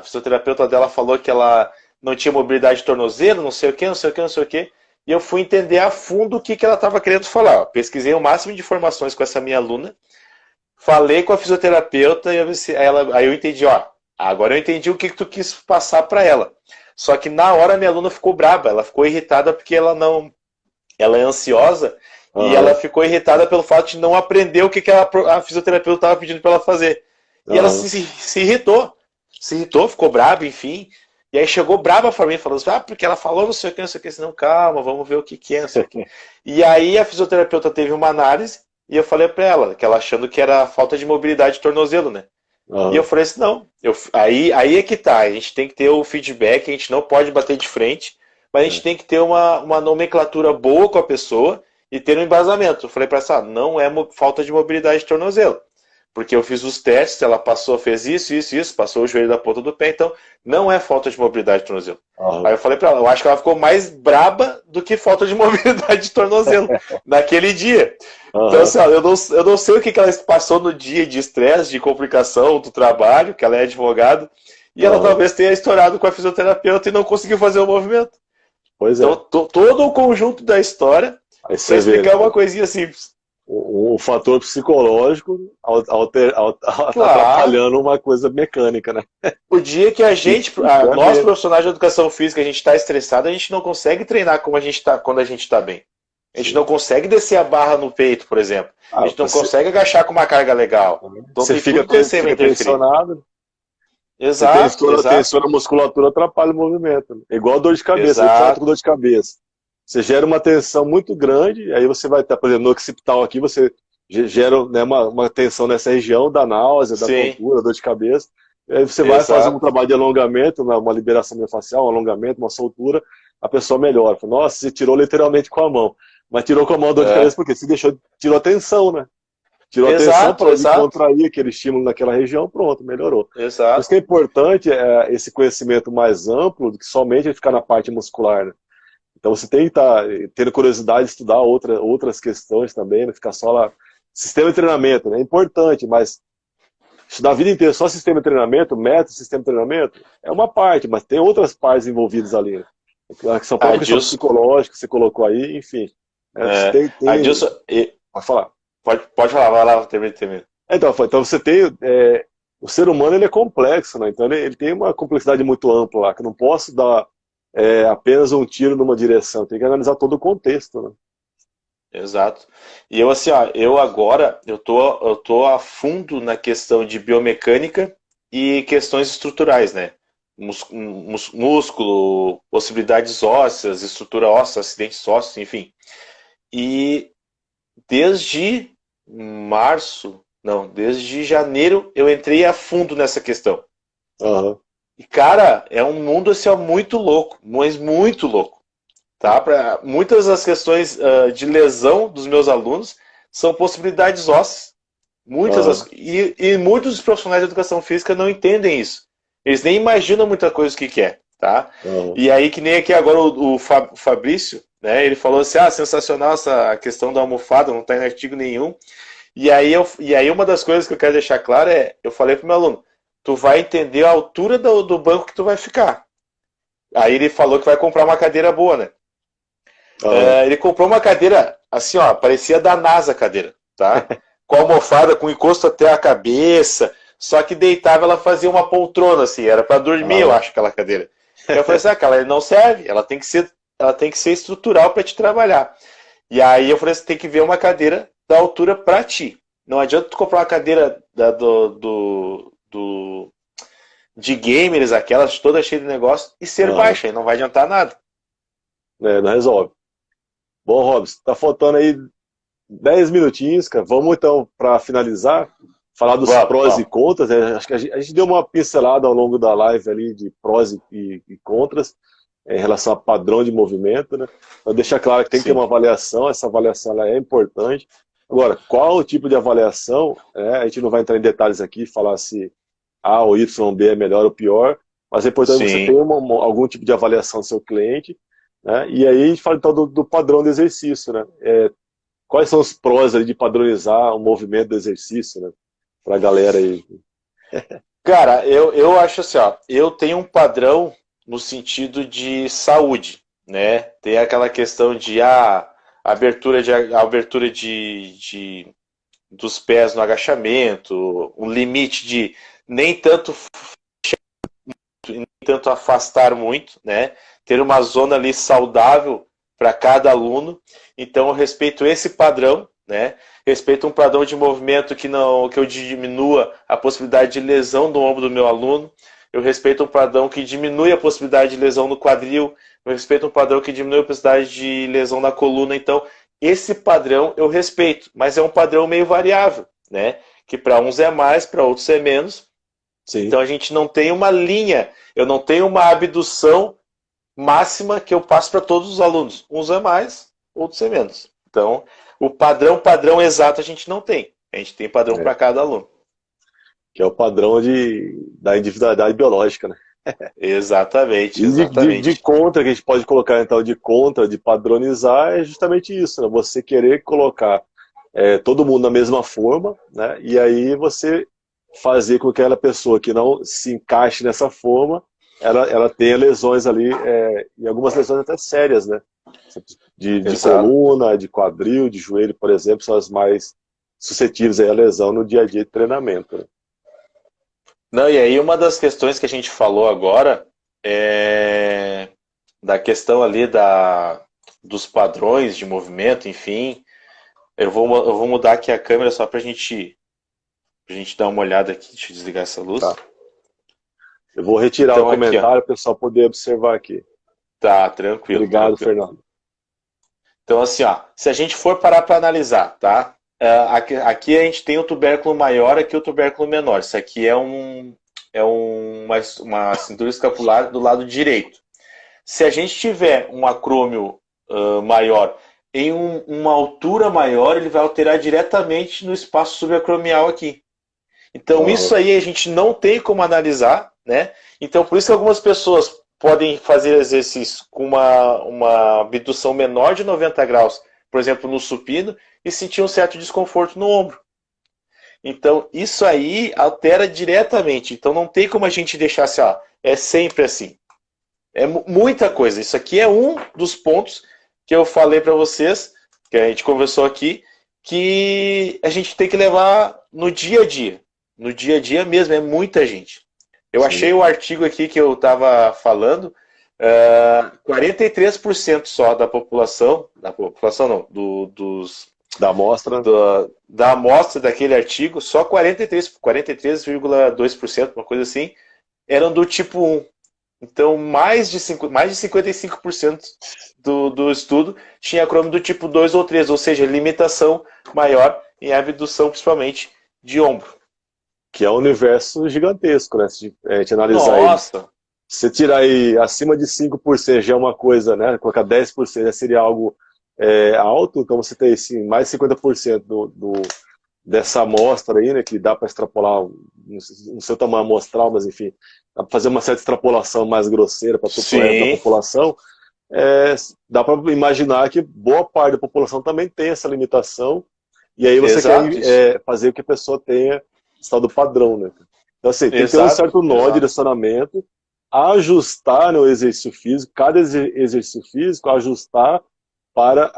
fisioterapeuta dela falou que ela não tinha mobilidade de tornozelo, não sei o que, não sei o que, não sei o que. E eu fui entender a fundo o que ela estava querendo falar. Pesquisei o máximo de informações com essa minha aluna, falei com a fisioterapeuta e aí eu entendi, agora eu entendi o que tu quis passar para ela. Só que na hora a minha aluna ficou braba, ela ficou irritada porque ela é ansiosa e ela ficou irritada pelo fato de não aprender o que a fisioterapeuta estava pedindo para ela fazer. E ela se irritou, ficou braba, enfim. E aí chegou braba para mim, falando assim, porque ela falou não sei o que, não, calma, vamos ver o que é, não sei o que. E aí a fisioterapeuta teve uma análise, e eu falei para ela, que ela achando que era falta de mobilidade de tornozelo, né? E eu falei assim, não, aí é que tá, a gente tem que ter o feedback, a gente não pode bater de frente, mas a gente tem que ter uma nomenclatura boa com a pessoa e ter um embasamento. Eu falei para ela, não é falta de mobilidade de tornozelo. Porque eu fiz os testes, ela fez isso, passou o joelho da ponta do pé, então não é falta de mobilidade de tornozelo. Aí eu falei pra ela, eu acho que ela ficou mais braba do que falta de mobilidade de tornozelo naquele dia. Então, assim, eu não sei o que ela passou no dia de estresse, de complicação do trabalho, que ela é advogada, e ela talvez tenha estourado com a fisioterapeuta e não conseguiu fazer o movimento. Então, todo o conjunto da história, para explicar uma coisinha simples. O fator psicológico atrapalhando uma coisa mecânica, né? O dia que nós profissionais de educação física, a gente está estressado, a gente não consegue treinar como quando a gente está bem. A gente não consegue descer a barra no peito, por exemplo. A gente não consegue agachar com uma carga legal. Então você fica tensionado. Exato. Tensiona a musculatura, atrapalha o movimento. É igual a dor de cabeça, você com dor de cabeça. Você gera uma tensão muito grande, aí você vai estar, por exemplo, no occipital aqui, você gera, né, uma tensão nessa região da náusea, da tontura, da dor de cabeça. Aí você vai fazer um trabalho de alongamento, uma liberação miofascial, um alongamento, uma soltura, a pessoa melhora. Nossa, você tirou literalmente com a mão. Mas tirou com a mão a dor de cabeça porque você tirou a tensão, né? Tirou a tensão para contrair aquele estímulo naquela região, pronto, melhorou. Exato. Por isso que é importante esse conhecimento mais amplo do que somente ficar na parte muscular, né? Então você tem que estar tendo curiosidade de estudar outras questões também, não ficar só lá. Sistema de treinamento, né? É importante, mas estudar a vida inteira só sistema de treinamento, método, sistema de treinamento, é uma parte, mas tem outras partes envolvidas ali, né? Que são próprias questões psicológicas que você colocou aí, enfim. Adilson, pode falar. Pode falar, vai lá, termina. Então você tem. O ser humano ele é complexo, né? Então ele tem uma complexidade muito ampla lá, que eu não posso dar apenas um tiro numa direção, tem que analisar todo o contexto, né? Exato. E eu assim, eu tô a fundo na questão de biomecânica e questões estruturais, né? Músculo, possibilidades ósseas, estrutura óssea, acidentes ósseos, enfim. E desde desde janeiro eu entrei a fundo nessa questão. E, cara, é um mundo assim, muito louco, mas muito louco. Tá? Muitas das questões de lesão dos meus alunos são possibilidades ósseas. E muitos dos profissionais de educação física não entendem isso. Eles nem imaginam muita coisa o que é. Tá? E aí, que nem aqui agora o Fabrício, né, ele falou assim, sensacional essa questão da almofada, não está em artigo nenhum. E aí uma das coisas que eu quero deixar claro eu falei pro meu aluno, tu vai entender a altura do banco que tu vai ficar. Aí ele falou que vai comprar uma cadeira boa, né? Ele comprou uma cadeira, assim, parecia da NASA a cadeira, tá? Com almofada, com encosto até a cabeça, só que deitava, ela fazia uma poltrona, assim, era para dormir, eu acho, aquela cadeira. Eu falei assim, aquela não serve, ela tem que ser ela tem que ser estrutural para te trabalhar. E aí eu falei, você tem que ver uma cadeira da altura para ti. Não adianta tu comprar uma cadeira de gamers, aquelas toda cheia de negócio, e ser baixa, aí não vai adiantar nada. Não resolve. Bom, Robson, tá faltando aí 10 minutinhos, cara. Vamos então, para finalizar, falar dos prós e contras. Né? Acho que a gente deu uma pincelada ao longo da live ali de prós e contras em relação a padrão de movimento, né? Então, deixar claro que tem que ter uma avaliação, essa avaliação ela é importante. Agora, qual o tipo de avaliação? A gente não vai entrar em detalhes aqui, falar se A ou Y, B é melhor ou pior, mas é importante você ter algum tipo de avaliação do seu cliente, né? E aí a gente fala então do padrão do exercício, né? Quais são os prós ali de padronizar o movimento do exercício, né? Pra galera aí. Cara, eu acho assim, ó, eu tenho um padrão no sentido de saúde, né? Tem aquela questão de abertura dos pés no agachamento, um limite de nem tanto nem tanto afastar muito, né? Ter uma zona ali saudável para cada aluno. Então eu respeito esse padrão, né? Respeito um padrão de movimento que eu diminua a possibilidade de lesão do ombro do meu aluno. Eu respeito um padrão que diminui a possibilidade de lesão no quadril. Eu respeito um padrão que diminui a possibilidade de lesão na coluna. Então, esse padrão eu respeito, mas é um padrão meio variável, né? Que para uns é mais, para outros é menos. Sim. Então a gente não tem uma linha, eu não tenho uma abdução máxima que eu passo para todos os alunos. Uns é mais, outros é menos. Então, o padrão exato a gente não tem. A gente tem padrão para cada aluno. Que é o padrão da individualidade biológica, né? Exatamente, De contra, que a gente pode colocar então de contra, de padronizar, é justamente isso, né? Você querer colocar todo mundo na mesma forma, né? E aí você fazer com que aquela pessoa que não se encaixe nessa forma, ela tenha lesões ali, e algumas lesões até sérias, né? De coluna, de quadril, de joelho, por exemplo, são as mais suscetíveis à lesão no dia a dia de treinamento, né? Não, e aí uma das questões que a gente falou agora é da questão ali dos padrões de movimento, enfim. Eu vou mudar aqui a câmera só pra gente dar uma olhada aqui. Deixa eu desligar essa luz. Tá. Eu vou retirar o comentário para o pessoal poder observar aqui. Tá, tranquilo. Obrigado, Fernando. Então, assim, ó, se a gente for parar para analisar, tá? Aqui a gente tem o tubérculo maior, aqui o tubérculo menor. Isso aqui é uma cintura escapular do lado direito. Se a gente tiver um acrômio maior em uma altura maior, ele vai alterar diretamente no espaço subacromial aqui. Então, isso aí a gente não tem como analisar, né? Então, por isso que algumas pessoas podem fazer exercício com uma abdução menor de 90 graus, por exemplo, no supino, e sentir um certo desconforto no ombro. Então, isso aí altera diretamente. Então, não tem como a gente deixar assim, ó, é sempre assim. É muita coisa. Isso aqui é um dos pontos que eu falei para vocês, que a gente conversou aqui, que a gente tem que levar no dia a dia. No dia a dia mesmo, é muita gente. Eu achei o artigo aqui que eu estava falando, 43% só da população não, da amostra daquele artigo, só 43,2%, uma coisa assim, eram do tipo 1. Então, mais de 55% do estudo tinha acrômio do tipo 2 ou 3, ou seja, limitação maior em abdução, principalmente de ombro. Que é um universo gigantesco, né? Se a gente analisar ele. Se tirar aí acima de 5% já é uma coisa, né? Colocar 10% já seria algo alto, então você tem assim, mais de 50% dessa amostra aí, né? Que dá para extrapolar, não sei o tamanho amostral, mas enfim, dá para fazer uma certa extrapolação mais grosseira para todo o resto da população. Dá para imaginar que boa parte da população também tem essa limitação, e aí você quer fazer com que a pessoa tenha estado padrão, né? Então assim, tem que ter um certo nó de direcionamento, ajustar no exercício físico, cada exercício físico, ajustar para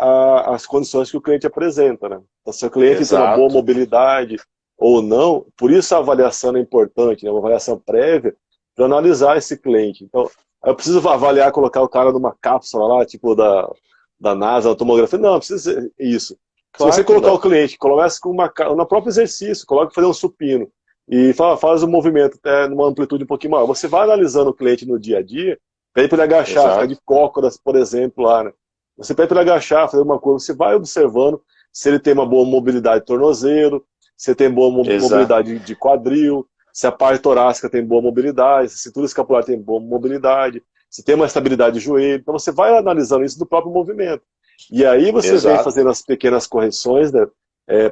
as condições que o cliente apresenta, né? Então, se o cliente tem uma boa mobilidade ou não, por isso a avaliação é importante, né? Uma avaliação prévia para analisar esse cliente. Então, Aí eu preciso avaliar, colocar o cara numa cápsula lá, tipo da NASA, a tomografia. Não, precisa ser isso. Se você colocar o cliente, começa com no próprio exercício, coloca fazer um supino e faz o movimento numa amplitude um pouquinho maior. Você vai analisando o cliente no dia a dia, pede para ele agachar, ficar de cócoras, por exemplo, lá, né? Você pede para ele agachar, fazer uma coisa, você vai observando se ele tem uma boa mobilidade de tornozelo, se ele tem boa mobilidade de quadril, se a parte torácica tem boa mobilidade, se a cintura escapular tem boa mobilidade, se tem uma estabilidade de joelho. Então você vai analisando isso do próprio movimento. E aí você vem fazendo as pequenas correções, né,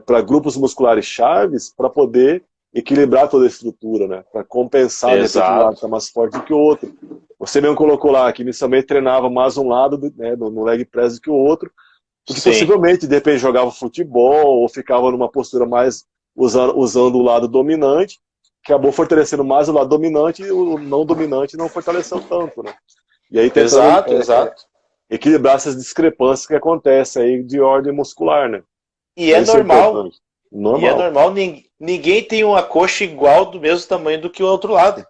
para grupos musculares chaves, para poder equilibrar toda a estrutura, né, para compensar, de repente, um lado está mais forte do que o outro. Você mesmo colocou lá que inicialmente treinava mais um lado, né, no leg press do que o outro, porque possivelmente, de repente, jogava futebol ou ficava numa postura mais usando o lado dominante, acabou fortalecendo mais o lado dominante e o não dominante não fortaleceu tanto, né? E aí tentando, equilibrar essas discrepâncias que acontecem aí de ordem muscular, né? E é normal. E é normal, ninguém tem uma coxa igual do mesmo tamanho do que o outro lado.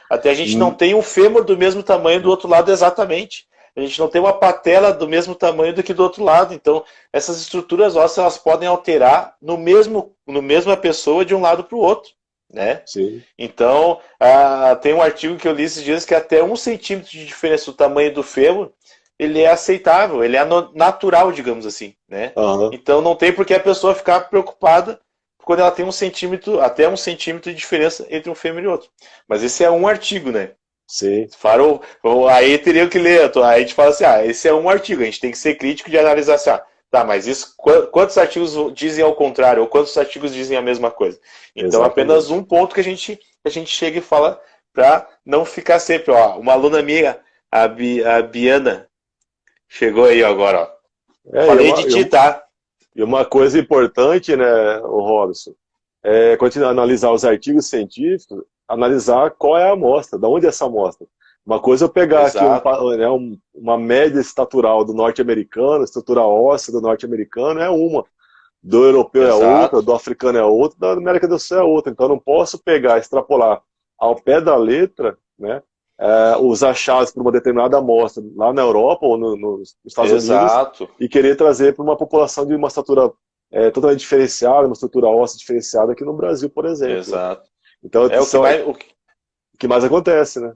Até a gente não tem um fêmur do mesmo tamanho do outro lado exatamente. A gente não tem uma patela do mesmo tamanho do que do outro lado. Então, essas estruturas ósseas elas podem alterar no mesma pessoa de um lado para o outro. Né? Sim. Então, tem um artigo que eu li esses dias que até 1 centímetro de diferença do tamanho do fêmur, ele é aceitável, ele é natural, digamos assim. Né? Então, não tem por que a pessoa ficar preocupada quando ela tem até um centímetro de diferença entre um fêmur e outro. Mas esse é um artigo, né? Sim. Aí teria que ler, aí a gente fala assim, esse é um artigo, a gente tem que ser crítico de analisar assim, tá, mas isso, quantos artigos dizem ao contrário, ou quantos artigos dizem a mesma coisa? Então, exatamente. Apenas um ponto que a gente chega e fala para não ficar sempre, uma aluna minha, a Biana, chegou aí agora, falei de ti, tá? E uma coisa importante, né, o Robson, quando analisar os artigos científicos, analisar qual é a amostra, de onde é essa amostra. Uma coisa é eu pegar aqui uma média estatural do norte-americano, estrutura óssea do norte-americano é uma, do europeu é outra, do africano é outra, da América do Sul é outra. Então eu não posso pegar, extrapolar ao pé da letra, né, os achados por uma determinada amostra lá na Europa ou nos Estados Unidos e querer trazer para uma população de uma estatura totalmente diferenciada, uma estrutura óssea diferenciada aqui no Brasil, por exemplo. Exato. Então, o que mais acontece, né?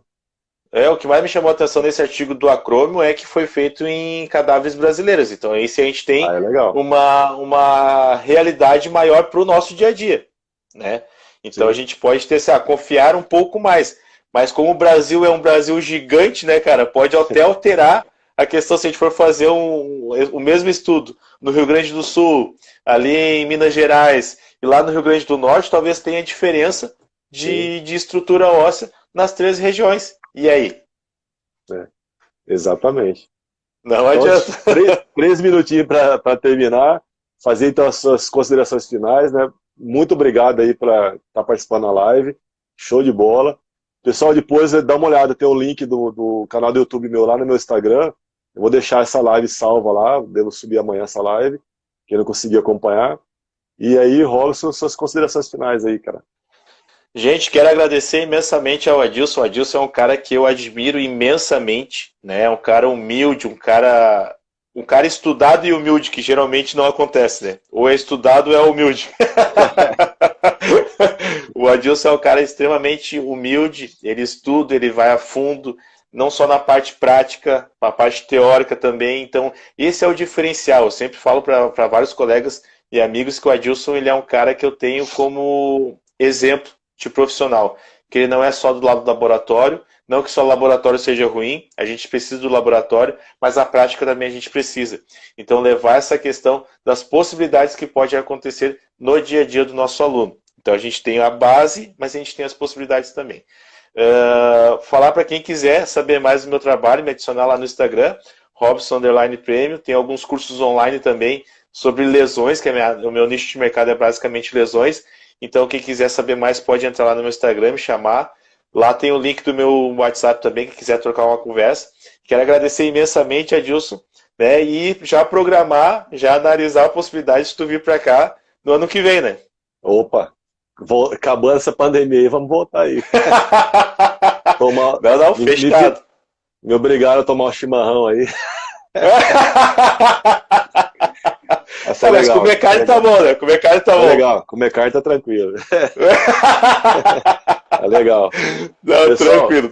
O que mais me chamou a atenção nesse artigo do acrômio é que foi feito em cadáveres brasileiros. Então, aí a gente tem uma realidade maior para o nosso dia a dia. Né? Então, a gente pode ter, confiar um pouco mais. Mas como o Brasil é um Brasil gigante, né, cara, pode até alterar a questão se a gente for fazer o mesmo estudo no Rio Grande do Sul, ali em Minas Gerais e lá no Rio Grande do Norte, talvez tenha diferença de estrutura óssea nas 3 regiões. E aí? Exatamente. Não adianta. 3 minutinhos para terminar, fazer então as suas considerações finais, né? Muito obrigado aí por estar participando da live. Show de bola. Pessoal, depois dá uma olhada, tem o link do canal do YouTube meu lá no meu Instagram. Eu vou deixar essa live salva lá, devo subir amanhã essa live, quem não conseguir acompanhar. E aí, Robson, suas considerações finais aí, cara. Gente, quero agradecer imensamente ao Adilson. O Adilson é um cara que eu admiro imensamente, né? É um cara humilde, um cara estudado e humilde, que geralmente não acontece, né? Ou é estudado ou é humilde. O Adilson é um cara extremamente humilde, ele estuda, ele vai a fundo, não só na parte prática, na parte teórica também. Então, esse é o diferencial. Eu sempre falo para vários colegas e amigos que o Adilson ele é um cara que eu tenho como exemplo de profissional, que ele não é só do lado do laboratório, não que só o laboratório seja ruim, a gente precisa do laboratório, mas a prática também a gente precisa. Então, levar essa questão das possibilidades que podem acontecer no dia a dia do nosso aluno. Então, a gente tem a base, mas a gente tem as possibilidades também. Falar para quem quiser saber mais do meu trabalho, me adicionar lá no Instagram, Robson_Prêmio, tem alguns cursos online também sobre lesões, que o meu nicho de mercado é basicamente lesões. Então, quem quiser saber mais pode entrar lá no meu Instagram, me chamar. Lá tem o link do meu WhatsApp também, quem quiser trocar uma conversa. Quero agradecer imensamente, Adilson, né? E já programar, já analisar a possibilidade de tu vir para cá no ano que vem, né? Opa, acabando essa pandemia aí, vamos voltar aí. Não, fechado. Me obrigaram a tomar um chimarrão aí. Essa é legal. Mas comer carne tá bom, né? Comer carne tá bom. Legal, comer carne tá tranquilo. É legal. Não, pessoal, tranquilo.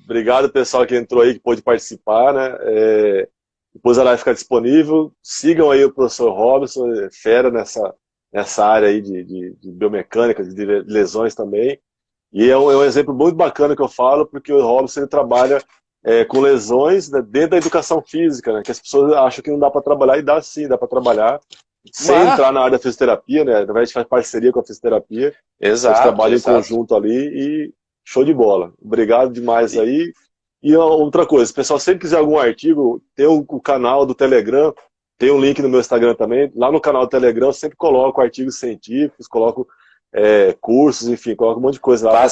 Obrigado, pessoal que entrou aí, que pôde participar, né? Depois ela vai ficar disponível. Sigam aí o professor Robson, fera nessa área aí de biomecânica, de lesões também. E é um exemplo muito bacana que eu falo, porque o Robson ele trabalha com lesões, né, dentro da educação física, né? Que as pessoas acham que não dá para trabalhar, e dá sim, dá para trabalhar. Sem entrar na área da fisioterapia, né? Na verdade, a gente faz parceria com a fisioterapia. Exato. A gente trabalha em conjunto ali e show de bola. Obrigado demais aí. E outra coisa, se o pessoal sempre quiser algum artigo, tem o canal do Telegram, tem um link no meu Instagram também. Lá no canal do Telegram eu sempre coloco artigos científicos, coloco cursos, enfim, coloco um monte de coisa lá.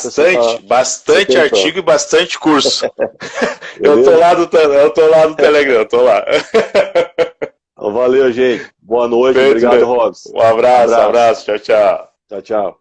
Bastante artigo e bastante curso. Eu tô lá do Telegram, eu tô lá. Então, valeu, gente. Boa noite. Obrigado, Robson. Um abraço. Tchau. Tchau.